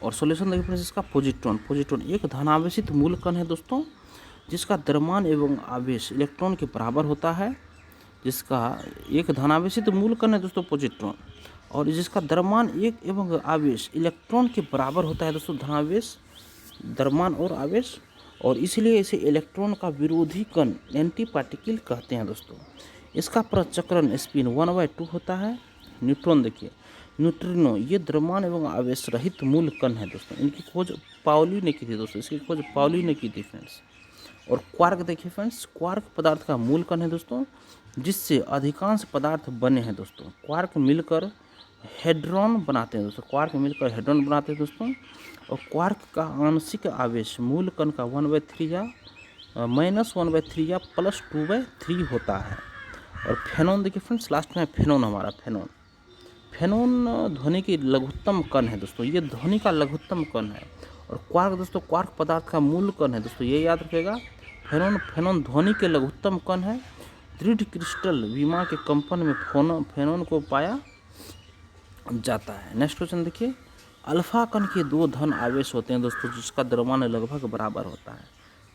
और सॉल्यूशन देखिए फ्रेंड्स इसका पॉजिट्रॉन एक धनावेशित मूल कण है दोस्तों, जिसका द्रव्यमान एवं आवेश इलेक्ट्रॉन के बराबर होता है। जिसका एक धनावेशित मूल कण है दोस्तों पॉजिट्रॉन, और जिसका द्रव्यमान एक एवं आवेश इलेक्ट्रॉन के बराबर होता है दोस्तों, धनावेश, द्रव्यमान और आवेश, और इसलिए इसे इलेक्ट्रॉन का विरोधी कण एंटी पार्टिकल कहते हैं दोस्तों। इसका प्रचक्रण स्पिन 1/2 होता है। न्यूट्रॉन देखिए, न्यूट्रिनो ये द्रव्यमान एवं आवेश रहित मूल कण है दोस्तों, इनकी खोज पाउली ने की थी दोस्तों, इसकी खोज पाउली ने की थी फ्रेंड्स। और क्वार्क देखिए फ्रेंड्स, क्वार्क पदार्थ का मूल कण है दोस्तों, जिससे अधिकांश पदार्थ बने हैं दोस्तों। क्वार्क मिलकर हेड्रॉन बनाते हैं दोस्तों, और क्वार्क का आंशिक आवेश मूल कण का 1/3 या -1/3 या +2/3 होता है। और फेनॉन देखिए फ्रेंड्स, लास्ट में फेनॉन हमारा फेनॉन ध्वनि की लघुत्तम कण है दोस्तों, ये ध्वनि का लघुत्तम कण है। और क्वार्क दोस्तों क्वार्क पदार्थ का मूल कण है दोस्तों, ये याद रखिएगा। फेनॉन ध्वनि के लघुत्तम कण है। दृढ़ क्रिस्टल विमा के कंपन में फेनॉन को पाया जाता है। नेक्स्ट क्वेश्चन देखिए, अल्फा कण के 2 धन आवेश होते हैं दोस्तों, जिसका द्रव्यमान लगभग बराबर होता है।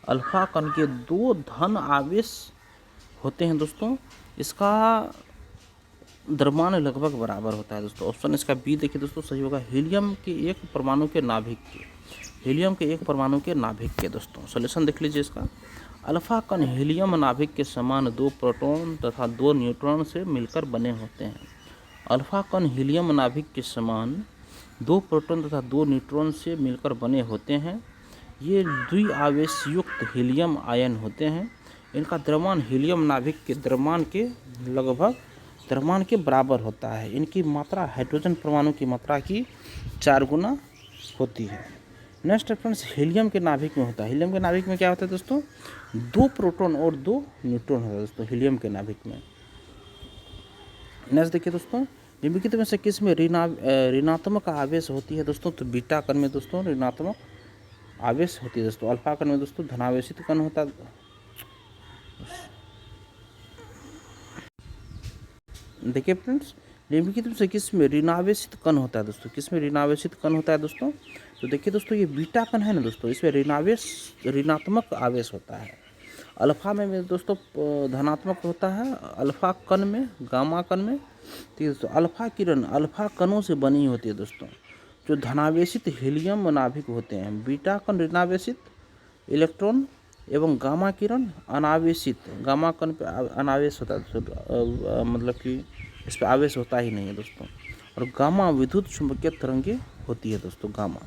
अल्फा कण के 2 धन आवेश होते हैं दोस्तों, इसका द्रव्यमान लगभग बराबर होता है दोस्तों। ऑप्शन इसका बी देखिए दोस्तों सही होगा, हीलियम के एक परमाणु के नाभिक के, हीलियम के एक परमाणु के नाभिक के दोस्तों। सॉल्यूशन देख लीजिए इसका, अल्फा कण हीलियम नाभिक के समान 2 प्रोटॉन तथा 2 न्यूट्रॉन से मिलकर बने होते हैं। अल्फा कण हीलियम नाभिक के समान 2 प्रोटॉन तथा 2 न्यूट्रॉन से मिलकर बने होते हैं। ये द्विआवेश युक्त हीलियम आयन होते हैं। इनका द्रव्यमान हीलियम नाभिक के द्रव्यमान के लगभग द्रव्यमान के बराबर होता है। इनकी मात्रा हाइड्रोजन परमाणु की मात्रा की 4 गुना होती है। नेक्स्ट रेफरेंस हीलियम के नाभिक में होता है। हीलियम के नाभिक में क्या होता है दोस्तों, 2 प्रोटॉन और 2 न्यूट्रॉन होता है दोस्तों हीलियम के नाभिक में। नेक्स्ट देखिए दोस्तों, निम्नलिखित में से किस में ऋणात्मक आवेश होती है दोस्तों, तो बीटा कण में दोस्तों ऋणात्मक आवेश होती है दोस्तों। अल्फा कण में दोस्तों धनावेशित कण होता है। देखिए फ्रेंड्स, निम्नलिखित में से किस में ऋणावेशित कण होता है दोस्तों, किस में ऋणावेशित कण होता है दोस्तों, तो देखिए दोस्तों ये बीटा कण है ना दोस्तों, इसमें ऋणात्मक आवेश होता है। अल्फा में दोस्तों धनात्मक होता है, अल्फा कण में, गामा कण में। ठीक है दोस्तों, अल्फा किरण अल्फा कणों से बनी होती है दोस्तों, जो धनावेशित हीलियम नाभिक होते हैं। बीटा कण ऋणावेशित इलेक्ट्रॉन एवं गामा किरण अनावेशित, गामा कण पे अनावेश होता है, मतलब कि इस पर आवेश होता ही नहीं है दोस्तों। और गामा विद्युत चुंबकीय तरंगे होती है दोस्तों, गामा।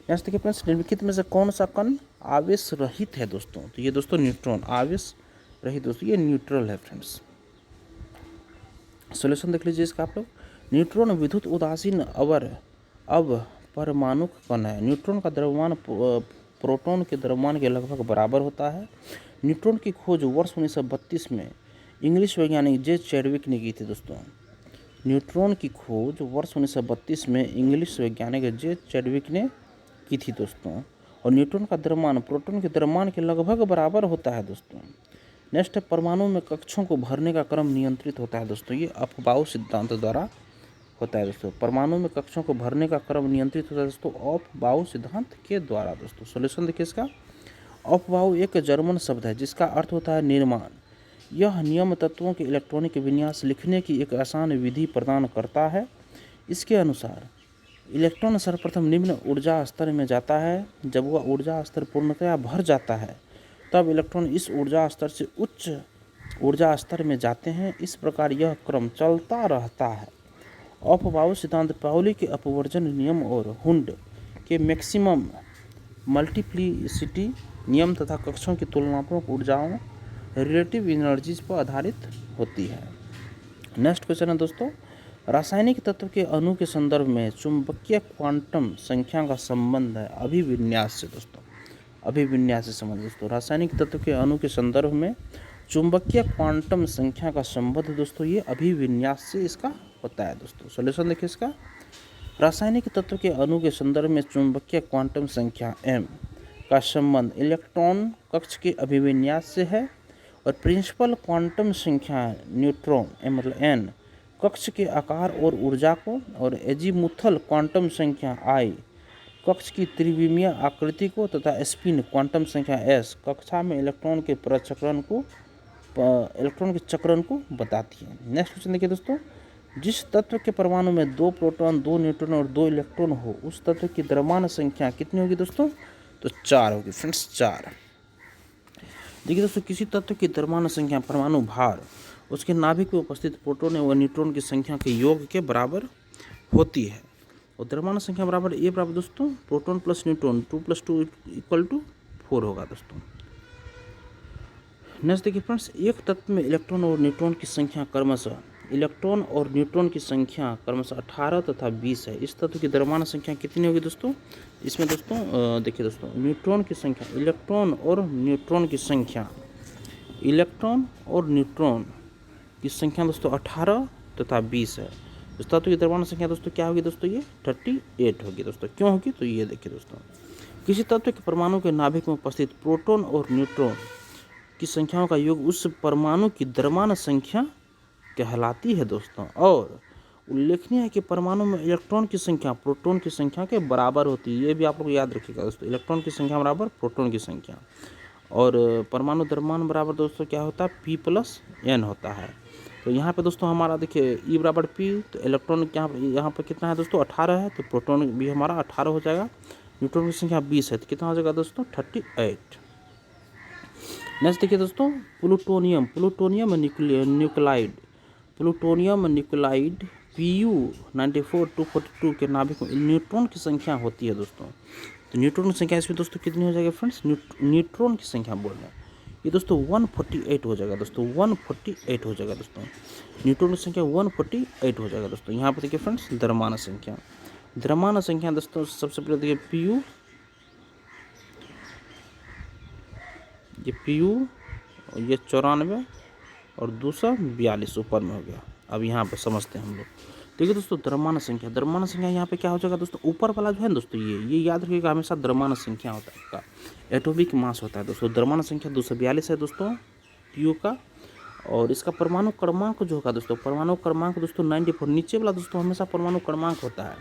नेक्स्ट देखिए फ्रेंड्स, निम्नलिखित में से कौन सा कण आवेश रहित है दोस्तों, तो ये दोस्तों न्यूट्रॉन आवेश रहित दोस्तों, ये न्यूट्रल है फ्रेंड्स। सॉल्यूशन देख लीजिए इसका आप लोग, न्यूट्रॉन विद्युत उदासीन अब परमाणु कण है। न्यूट्रॉन का द्रव्यमान प्रोटॉन के द्रव्यमान के लगभग बराबर होता है। न्यूट्रॉन की खोज वर्ष 1932 में इंग्लिश वैज्ञानिक जे चैडविक ने की थी दोस्तों। न्यूट्रॉन की खोज वर्ष 1932 में इंग्लिश वैज्ञानिक जे चैडविक ने की थी दोस्तों। और न्यूट्रॉन का द्रव्यमान प्रोटॉन के द्रव्यमान के लगभग बराबर होता है दोस्तों। नेक्स्ट, परमाणु में कक्षों को भरने का क्रम नियंत्रित होता है दोस्तों, ये अफबाउ सिद्धांत द्वारा होता है दोस्तों। परमाणु में कक्षों को भरने का क्रम नियंत्रित होता है दोस्तों अफबाउ सिद्धांत के द्वारा दोस्तों। सॉल्यूशन देखिए इसका, अफबाउ एक जर्मन शब्द है जिसका अर्थ होता है निर्माण। यह नियम तत्वों के इलेक्ट्रॉनिक विन्यास लिखने की एक आसान विधि प्रदान करता है। इसके अनुसार इलेक्ट्रॉन सर्वप्रथम निम्न ऊर्जा स्तर में जाता है। जब वह ऊर्जा स्तर पूर्णतया भर जाता है तब इलेक्ट्रॉन इस ऊर्जा स्तर से उच्च ऊर्जा स्तर में जाते हैं। इस प्रकार यह क्रम चलता रहता है। अफबाउ सिद्धांत पाउली के अपवर्जन नियम और हुंड के मैक्सिमम मल्टीप्लिसिटी नियम तथा कक्षों की तुलनात्मक ऊर्जाओं रिलेटिव एनर्जीज पर आधारित होती है। नेक्स्ट क्वेश्चन है दोस्तों, रासायनिक तत्व के अणु के संदर्भ में चुंबकीय क्वांटम संख्या का संबंध है अभिविन्यास से दोस्तों। अभिविन्यास से संबंध दोस्तों, रासायनिक तत्व के अणु के संदर्भ में चुंबकीय क्वांटम संख्या का संबंध दोस्तों ये अभिविन्यास से इसका होता है दोस्तों। सॉल्यूशन देखिए इसका, रासायनिक तत्व के अणु के संदर्भ में चुंबकीय क्वांटम संख्या m का संबंध इलेक्ट्रॉन कक्ष के अभिविन्यास से है। और प्रिंसिपल क्वांटम संख्या न्यूट्रॉन मतलब n कक्ष के आकार और ऊर्जा को, और एजीमुथल क्वांटम संख्या i कक्ष की त्रिविमीय आकृति को, तथा स्पिन क्वांटम संख्या s कक्षा में इलेक्ट्रॉन के चक्रण को बताती है। नेक्स्ट क्वेश्चन देखिए दोस्तों, जिस तत्व के परमाणु में 2 प्रोटॉन 2 न्यूट्रॉन और 2 इलेक्ट्रॉन हो उस तत्व की द्रव्यमान संख्या कितनी होगी दोस्तों, तो 4 होगी फ्रेंड्स, 4। देखिए दोस्तों, किसी तत्व की द्रव्यमान संख्या परमाणु भार उसके नाभिक में उपस्थित प्रोटॉन एवं न्यूट्रॉन की संख्या के योग के बराबर होती है। और द्रव्यमान संख्या बराबर ए बराबर दोस्तों प्रोटॉन प्लस न्यूट्रॉन 2 + 2 = 4 होगा दोस्तों। नेक्स्ट देखिए फ्रेंड्स, एक तत्व में इलेक्ट्रॉन और न्यूट्रॉन की संख्या क्रमशः 18 तथा 20 है। इस तत्व की द्रव्यमान संख्या कितनी होगी दोस्तों, इसमें दोस्तों देखिए दोस्तों, इलेक्ट्रॉन और न्यूट्रॉन की संख्या दोस्तों 18 तथा 20 है। इस तत्व की द्रव्यमान संख्या दोस्तों क्या होगी दोस्तों, ये 38 होगी दोस्तों। क्यों होगी, तो ये देखिए दोस्तों, किसी तत्व के परमाणु के नाभिक में उपस्थित प्रोटॉन और न्यूट्रॉन की संख्याओं का योग उस परमाणु की द्रव्यमान संख्या कहलाती है दोस्तों। और उल्लेखनीय है कि परमाणु में इलेक्ट्रॉन की संख्या प्रोटॉन की संख्या के बराबर होती है। ये भी आप लोग याद रखिएगा दोस्तों, इलेक्ट्रॉन की संख्या बराबर प्रोटॉन की संख्या। और परमाणु द्रव्यमान बराबर दोस्तों क्या होता है, P+N होता है। तो यहाँ पे दोस्तों हमारा देखिए E बराबर P, तो इलेक्ट्रॉन यहाँ पर कितना है दोस्तों 18 है, तो प्रोटॉन भी हमारा 18 हो जाएगा। न्यूट्रॉन की संख्या 20 है, तो कितना हो जाएगा दोस्तों 38। नेक्स्ट देखिए दोस्तों प्लूटोनियम न्यूक्लाइड Pu-94-242 के नाभिक में न्यूट्रॉन की संख्या होती है दोस्तों। तो न्यूट्रॉन की संख्या इसमें दोस्तों कितनी हो जाएगी फ्रेंड्स, न्यूट्रॉन की संख्या बोल रहे हैं, ये दोस्तों 148 हो जाएगा दोस्तों, 148 हो जाएगा दोस्तों। न्यूट्रॉन की संख्या 148 हो जाएगा दोस्तों। यहाँ पर देखिए फ्रेंड्स द्रव्यमान संख्या दोस्तों सबसे पहले देखिए Pu, ये Pu और ये 94 और दूसरा 42 ऊपर में हो गया। अब यहाँ पे समझते हैं हम लोग। देखिए दोस्तों द्रव्यमान संख्या यहाँ पे क्या हो जाएगा दोस्तों, ऊपर वाला जो है दोस्तों ये याद रखिएगा हमेशा, द्रव्यमान संख्या होता है इसका, एटॉमिक मास होता है दोस्तों। द्रव्यमान संख्या 242 है दोस्तों Pu का, और इसका परमाणु क्रमांक जो होगा दोस्तों, परमाणु क्रमांक दोस्तों 94। नीचे वाला दोस्तों हमेशा परमाणु क्रमांक होता है,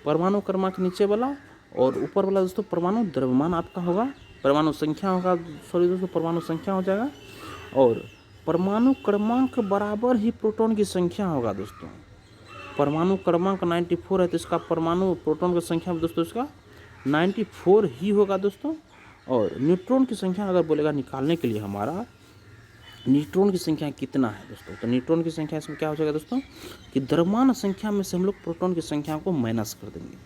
परमाणु क्रमांक नीचे वाला, और ऊपर वाला दोस्तों परमाणु द्रव्यमान आपका होगा, परमाणु संख्या होगा, सॉरी दोस्तों परमाणु संख्या हो जाएगा। और परमाणु क्रमांक बराबर ही प्रोटॉन की संख्या होगा दोस्तों। परमाणु क्रमांक 94 है, तो इसका परमाणु प्रोटॉन की संख्या दोस्तों इसका 94 ही होगा दोस्तों। और न्यूट्रॉन की संख्या अगर बोलेगा निकालने के लिए हमारा, न्यूट्रॉन की संख्या कितना है दोस्तों, तो न्यूट्रॉन की संख्या इसमें क्या हो जाएगा दोस्तों कि द्रव्यमान संख्या में से हम लोग प्रोटॉन की संख्या को माइनस कर देंगे।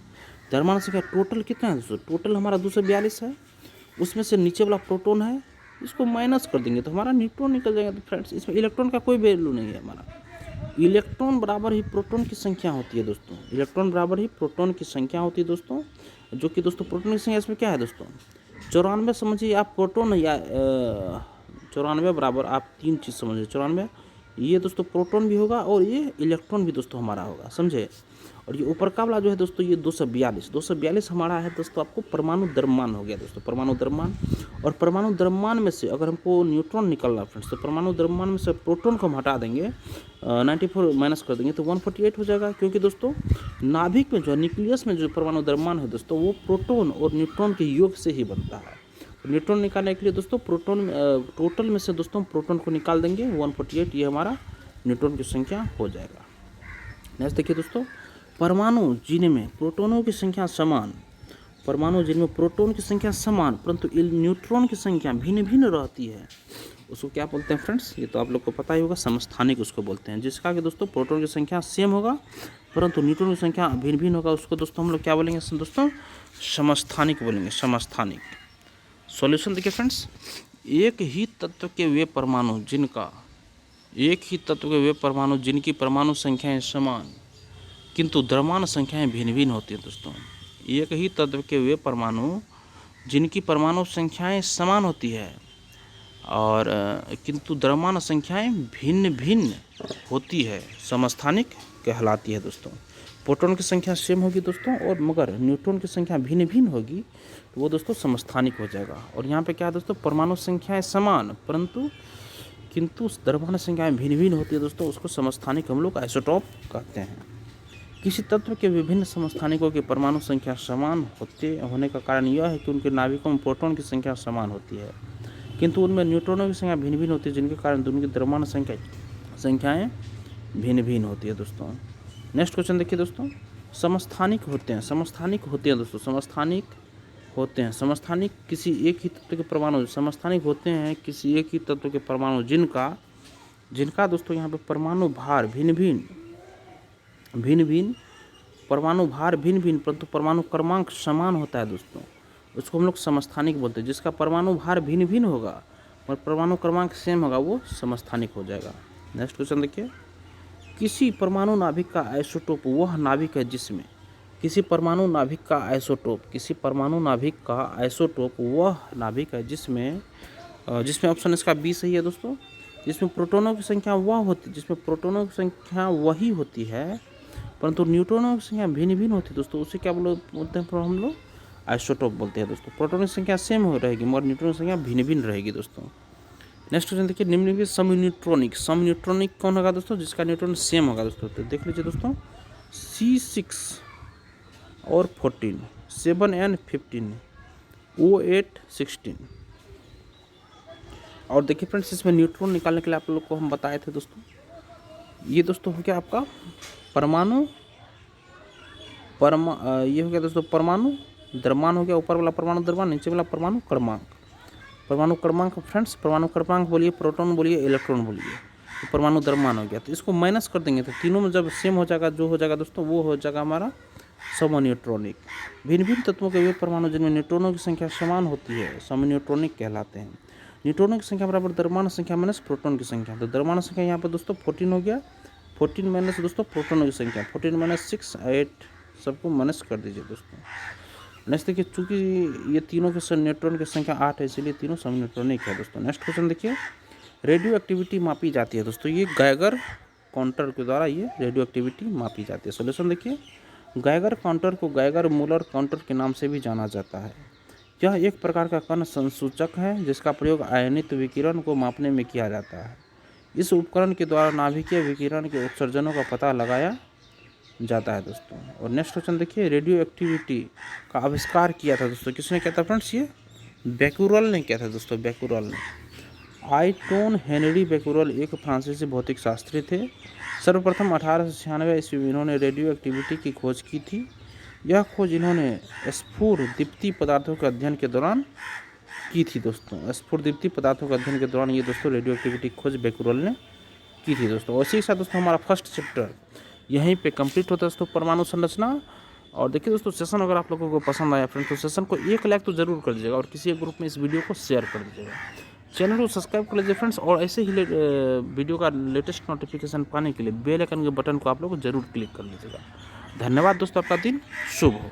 द्रव्यमान संख्या टोटल कितना है दोस्तों, टोटल हमारा 242 है, उसमें से नीचे वाला प्रोटॉन है, इसको माइनस कर देंगे तो हमारा न्यूट्रॉन निकल जाएगा। तो फ्रेंड्स इसमें इलेक्ट्रॉन का कोई वैल्यू नहीं है हमारा, इलेक्ट्रॉन बराबर ही प्रोटॉन की संख्या होती है दोस्तों, इलेक्ट्रॉन बराबर ही प्रोटॉन की संख्या होती है दोस्तों, जो कि दोस्तों प्रोटॉन की संख्या इसमें क्या है दोस्तों 94। समझिए आप प्रोटॉन या 94 बराबर आप तीन चीज़ समझिए, 94 ये दोस्तों प्रोटॉन भी होगा और ये इलेक्ट्रॉन भी दोस्तों हमारा होगा, समझे। और ये ऊपर का वाला जो है दोस्तों ये 242 हमारा है दोस्तों, आपको परमाणु द्रव्यमान हो गया दोस्तों, परमाणु द्रव्यमान। और परमाणु द्रव्यमान में से अगर हमको न्यूट्रॉन निकलना फ्रेंड्स, तो परमाणु द्रव्यमान में से प्रोटॉन को हम हटा देंगे, 94 माइनस कर देंगे तो 148 हो जाएगा। क्योंकि दोस्तों नाभिक में जो न्यूक्लियस में जो परमाणु द्रव्यमान है दोस्तों वो प्रोटॉन और न्यूट्रॉन के योग से ही बनता है। तो न्यूट्रॉन निकालने के लिए दोस्तों प्रोटॉन टोटल में से दोस्तों प्रोटॉन को निकाल देंगे 148, ये हमारा न्यूट्रॉन की संख्या हो जाएगा। नेक्स्ट देखिए दोस्तों परमाणु जिनमें प्रोटॉनों की संख्या समान, परमाणु जिनमें प्रोटॉन की संख्या समान परंतु न्यूट्रॉन की संख्या भिन्न भिन्न रहती है, उसको क्या बोलते हैं फ्रेंड्स, ये तो आप लोग को पता ही होगा, समस्थानिक उसको बोलते हैं। जिसका कि दोस्तों प्रोटॉन की संख्या सेम होगा परंतु न्यूट्रॉन की संख्या भिन्न भिन्न होगा, उसको दोस्तों हम लोग क्या बोलेंगे दोस्तों, समस्थानिक बोलेंगे, समस्थानिक। सॉल्यूशन देखिए फ्रेंड्स, एक ही तत्व के वे परमाणु जिनकी परमाणु संख्याएं समान किंतु द्रव्यमान संख्याएं भिन्न भिन्न होती हैं दोस्तों। एक ही तत्व के वे परमाणु जिनकी परमाणु संख्याएं समान होती है और किंतु द्रव्यमान संख्याएं भिन्न भिन्न होती है, समस्थानिक कहलाती है दोस्तों। प्रोटॉन की संख्या सेम होगी दोस्तों और मगर न्यूट्रॉन की संख्या भिन्न भिन्न होगी तो वो दोस्तों समस्थानिक हो जाएगा। और यहाँ पे क्या है दोस्तों, परमाणु संख्याएं समान परंतु किंतु द्रव्यमान संख्याएं भिन्न भिन्न होती है दोस्तों, उसको समस्थानिक हम लोग आइसोटोप कहते हैं। किसी तत्व के विभिन्न समस्थानिकों की परमाणु संख्या समान होने का कारण यह है कि उनके नाभिकों में प्रोटॉन की संख्या समान होती है किंतु उनमें न्यूट्रॉनों की संख्या भिन्न भिन्न होती है, जिनके कारण दोनों की द्रव्यमान संख्याएं भिन्न भिन्न होती है दोस्तों। नेक्स्ट क्वेश्चन देखिए दोस्तों, समस्थानिक होते हैं दोस्तों, समस्थानिक किसी एक ही तत्व के परमाणु समस्थानिक होते हैं किसी एक ही तत्व के परमाणु जिनका दोस्तों यहाँ पे परमाणु भार भिन्न भिन्न परंतु परमाणु क्रमांक समान होता है दोस्तों, उसको हम लोग समस्थानिक बोलते हैं। जिसका परमाणु भार भिन्न भिन्न होगा और परमाणु क्रमांक सेम होगा वो समस्थानिक हो जाएगा। नेक्स्ट क्वेश्चन देखिए, किसी परमाणु नाभिक का आइसोटोप वह नाभिक है जिसमें किसी परमाणु नाभिक का आइसोटोप वह नाभिक है जिसमें ऑप्शन इसका बी सही है दोस्तों, जिसमें प्रोटॉनों की संख्या वही होती है परंतु न्यूट्रॉनों की संख्या भिन्न भिन्न होती है दोस्तों, उसे क्या बोलते हैं हम लोग, आइसोटोप बोलते हैं दोस्तों। प्रोटॉन की संख्या सेम हो रहेगी मगर न्यूट्रॉन की संख्या भिन्न भिन्न रहेगी दोस्तों। नेक्स्ट क्वेश्चन देखिए, सम न्यूट्रॉनिक कौन होगा दोस्तों, जिसका न्यूट्रॉन सेम होगा दोस्तों। तो देख लीजिए दोस्तों, C6 और 14, 7N15, O8 16। और देखिए फ्रेंड्स, इसमें न्यूट्रॉन निकालने के लिए आप लोग को हम बताए थे दोस्तों। ये दोस्तों हो गया आपका परमाणु ये हो गया दोस्तों परमाणु द्रव्यमान हो गया, ऊपर वाला परमाणु द्रव्यमान, नीचे वाला परमाणु क्रमांक। परमाणु क्रमांक फ्रेंड्स, परमाणु क्रमांक बोलिए, प्रोटॉन बोलिए, इलेक्ट्रॉन बोलिए, तो परमाणु द्रव्यमान हो गया। तो इसको माइनस कर देंगे तो तीनों में जब सेम हो जाएगा, जो हो जाएगा दोस्तों वो हो जाएगा हमारा समन्यूट्रॉनिक। भिन्न भिन्न तत्वों के वे परमाणु जिनमें न्यूट्रॉनों की संख्या समान होती है समन्यूट्रॉनिक कहलाते हैं। न्यूट्रॉनों की संख्या बराबर द्रव्यमान संख्या माइनस प्रोटॉन की संख्या। तो द्रव्यमान संख्या यहाँ पर दोस्तों 14 हो गया, 14 माइनस दोस्तों प्रोटोनों की संख्या, 14 माइनस 6 8, सबको माइनस कर दीजिए दोस्तों। नेक्स्ट देखिए, चूंकि ये तीनों के न्यूट्रॉन की संख्या 8 है, इसलिए तीनों समन्यूट्रॉनिक है दोस्तों। नेक्स्ट क्वेश्चन देखिए, रेडियो एक्टिविटी मापी जाती है दोस्तों। ये गैगर काउंटर के द्वारा ये रेडियो एक्टिविटी मापी जाती है। सोल्यूशन देखिए, गैगर काउंटर को गैगर मूलर काउंटर के नाम से भी जाना जाता है। यह एक प्रकार का कण संसूचक है जिसका प्रयोग आयनित विकिरण को मापने में किया जाता है। इस उपकरण के द्वारा नाभिकीय विकिरण के उत्सर्जनों का पता लगाया जाता है दोस्तों। और नेक्स्ट क्वेश्चन देखिए, रेडियो एक्टिविटी का आविष्कार किया था दोस्तों, किसने किया था फ्रेंड्स? ये बेकुरल ने किया था दोस्तों, बेकुरल ने। आइटोन हेनरी बेकुरल एक फ्रांसीसी भौतिक शास्त्री थे। सर्वप्रथम 1896 ईस्वी में इन्होंने रेडियो एक्टिविटी की खोज की थी। यह खोज इन्होंने स्फुरदीप्ति पदार्थों के अध्ययन के दौरान की थी दोस्तों। स्फुरदीप्ति पदार्थों के अध्ययन के दौरान ये दोस्तों रेडियो एक्टिविटी की खोज बेकुरल ने की थी दोस्तों। और इसी के साथ दोस्तों हमारा फर्स्ट चैप्टर यहीं पे कंप्लीट होता है दोस्तों, परमाणु संरचना। और देखिए दोस्तों, सेशन अगर आप लोगों को पसंद आया फ्रेंड तो सेशन को 1 लाइक तो जरूर कर दीजिएगा और किसी एक ग्रुप में इस वीडियो को शेयर कर दीजिएगा। चैनल को सब्सक्राइब कर लीजिए फ्रेंड्स, और ऐसे ही वीडियो का लेटेस्ट नोटिफिकेशन पाने के लिए बेल आइकन के बटन को आप लोग जरूर क्लिक कर लीजिएगा। धन्यवाद दोस्तों, आपका दिन शुभ हो।